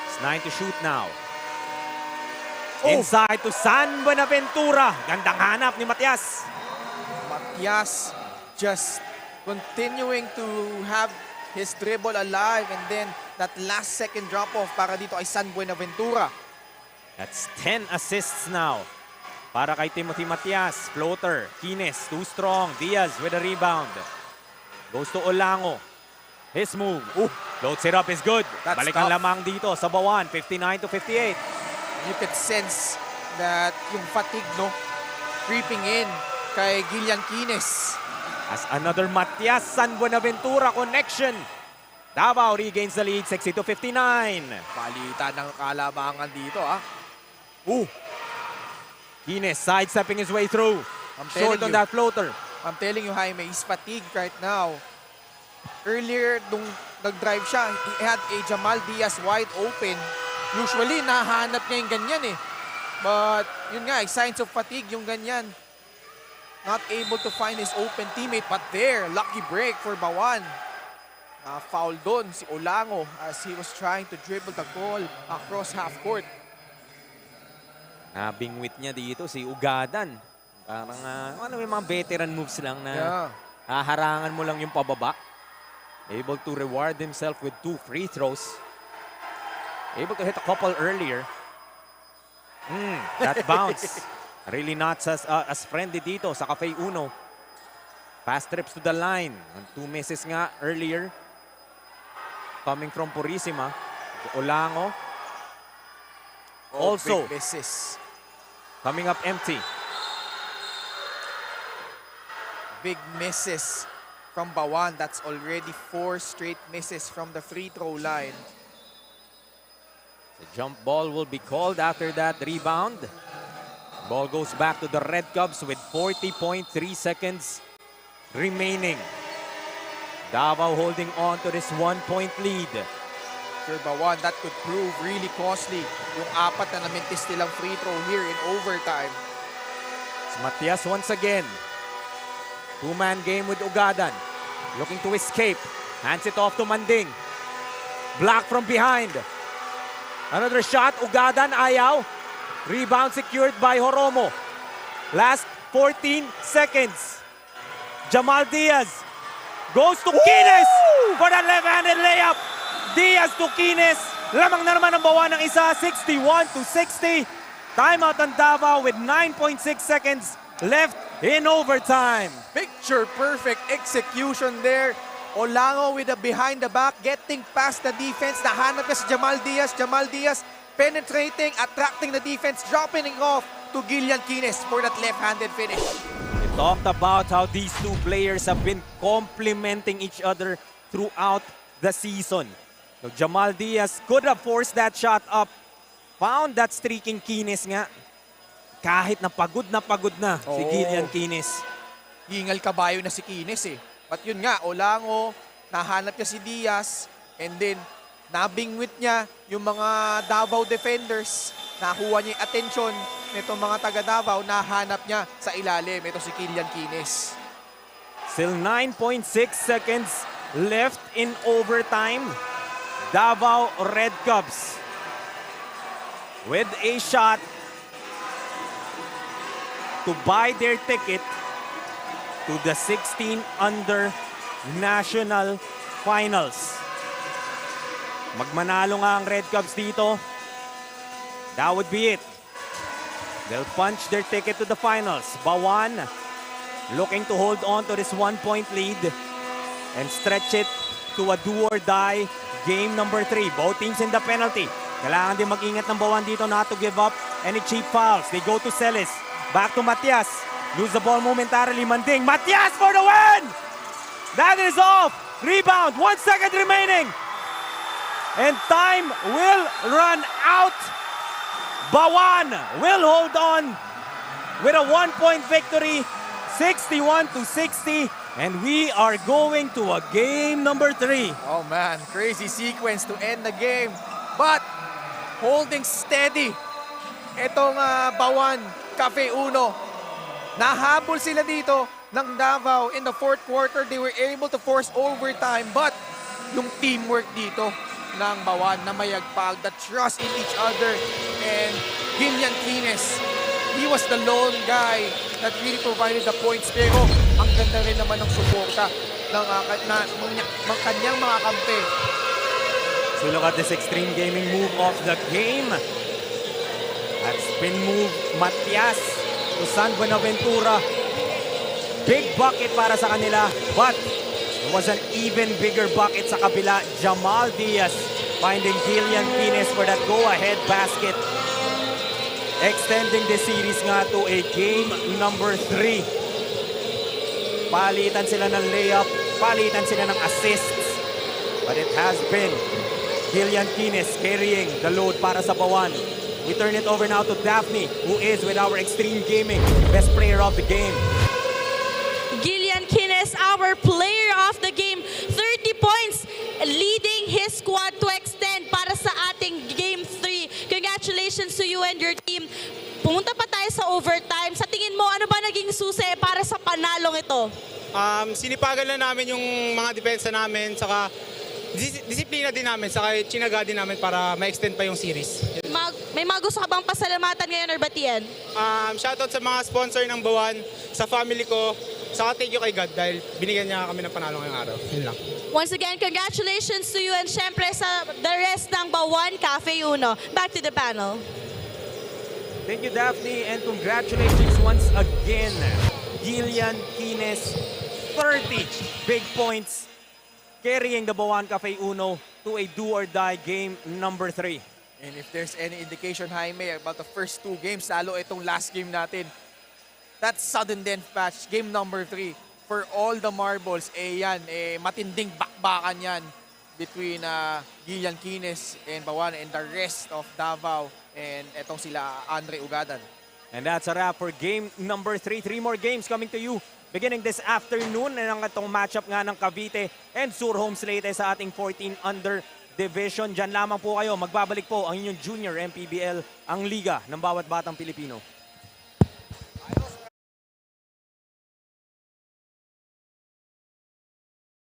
It's 9 to shoot now. Inside to San Buenaventura. Gandang hanap ni Matias. Matias just continuing to have his dribble alive, and then that last second drop-off para dito ay San Buenaventura. That's 10 assists now para kay Timothy Matias. Floater, Kines, too strong. Diaz with a rebound. Goes to Olango. His move. Loads it up is good. That's Balikan tough. lamang dito sa Bauan, 59-58. You could sense that yung fatigue, no, creeping in kay Gillian Kines. As another Matias San Buenaventura connection. Davao regains the lead, 60-59. Palitan ng kalamangan dito, Kines sidestepping his way through. I'm Short telling on you. that floater. I'm telling you, Jaime, he's fatigued right now. Earlier, nung nag-drive siya, he had a Jamal Diaz wide open. Usually, nahanap niya yung ganyan eh. But, yun nga, signs of fatigue yung ganyan. Not able to find his open teammate. But there, lucky break for Bauan. Foul doon si Olango as he was trying to dribble the ball across half court. Nabingwit niya dito si Ugadan. Parang ano yung mga veteran moves lang na haharangan mo lang yung pababa. Able to reward himself with 2 free throws. Able to hit a couple earlier. That bounce. Really not as friendly dito sa Cafe Uno. Fast trips to the line. 2 misses nga earlier. Coming from Purisima. Olango. Also, big misses. coming up empty. Big misses from Bauan. That's already 4 straight misses from the free throw line. The jump ball will be called after that rebound. Ball goes back to the Red Cubs with 40.3 seconds remaining. Davao holding on to this 1-point lead. For Bauan, that could prove really costly. Yung 4 na namintis nilang free throw here in overtime. It's Matias once again. 2-man game with Ugadan. Looking to escape. Hands it off to Manding. Block from behind. Another shot. Ugadan, ayaw. Rebound secured by Joromo. Last 14 seconds. Jamal Diaz goes to Kines for the left-handed layup. Diaz to Kines. Lamang na naman ang Bauan ng isa. 61-60. Timeout on Davao with 9.6 seconds left in overtime. Picture perfect execution there. Olango with a behind the back, getting past the defense. Nahanap niya si Jamal Diaz. Jamal Diaz penetrating, attracting the defense, dropping it off to Gillian Kines for that left-handed finish. We talked about how these two players have been complementing each other throughout the season. So Jamal Diaz could have forced that shot up. Found that streaking Kines nga. Kahit na pagod na si Gillian Kines. Hingal kabayo na si Kines eh. But yun nga, Olango, nahanap niya si Diaz, and then nabingwit niya yung mga Davao defenders. Nakuha niya yung atensyon nitong mga taga Davao, nahanap niya sa ilalim. Ito si Gillian Kines. Still 9.6 seconds left in overtime. Davao Red Cubs with a shot to buy their ticket to the 16 under national finals. Magmanalo nga ang Red Cubs dito. That would be it. They'll punch their ticket to the finals. Bauan looking to hold on to this 1-point lead and stretch it to a do-or-die game number 3. Both teams in the penalty. Kailangan din mag-ingat ng Bauan dito not to give up any cheap fouls. They go to Celis. Back to Matias. Lose the ball momentarily. Manding. Matias for the win! That is off. Rebound. 1 second remaining. And time will run out. Bauan will hold on with a 1-point victory. 61-60. And we are going to a game number 3. Oh man, crazy sequence to end the game. But holding steady itong Bauan Cafe Uno. Nahabol sila dito ng Davao in the 4th quarter. They were able to force overtime. But yung teamwork dito ng Bauan na mayagpag, the trust in each other, and Gillian Kines, he was the lone guy that really provided the points. Pero ang ganda rin naman ng suporta ng kanyang mga kampe. So look at this extreme gaming move of the game. At spin move, Matias to San Buenaventura. Big bucket para sa kanila, but it was an even bigger bucket sa kabila. Jamal Diaz finding Gillian Pines for that go-ahead basket. Extending the series nga to a game number 3. Palitan sila ng layup, palitan sila ng assists. But it has been Gillian Pines carrying the load para sa Bauan. We turn it over now to Daphne, who is with our Extreme Gaming best player of the game. Gillian Kines, our player of the game, 30 points, leading his squad to extend para sa ating Game 3. Congratulations to you and your team. Pumunta pa tayo sa overtime. Sa tingin mo, ano ba naging susi para sa panalong ito? Sinipagan na namin yung mga depensa namin, saka disiplina din namin, saka chinaga din namin para ma-extend pa yung series. May mga gusto ka bang pasalamatan ngayon or batiyan? Shoutout sa mga sponsor ng Bauan, sa family ko, saka thank you kay God dahil binigyan niya kami ng panalo ngayong araw. Yun lang. Once again, congratulations to you and syempre sa the rest ng Bauan Cafe Uno. Back to the panel. Thank you, Daphne, and congratulations once again. Gillian Pines, 30 big points, carrying the Bauan Cafe Uno to a do-or-die game number 3. And if there's any indication, Jaime, about the first 2 games, lalo itong last game natin, that sudden death match, game number 3, for all the marbles, matinding bakbakan yan between Gillian Kines and Bauan and the rest of Davao and etong sila Andre Ugadan. And that's a wrap for game number 3. 3 more games coming to you beginning this afternoon. And ang itong matchup nga ng Cavite and Surhomes Leyte sa ating 14 under division. Diyan lamang po kayo. Magbabalik po ang inyong Junior MPBL, ang liga ng bawat batang Pilipino.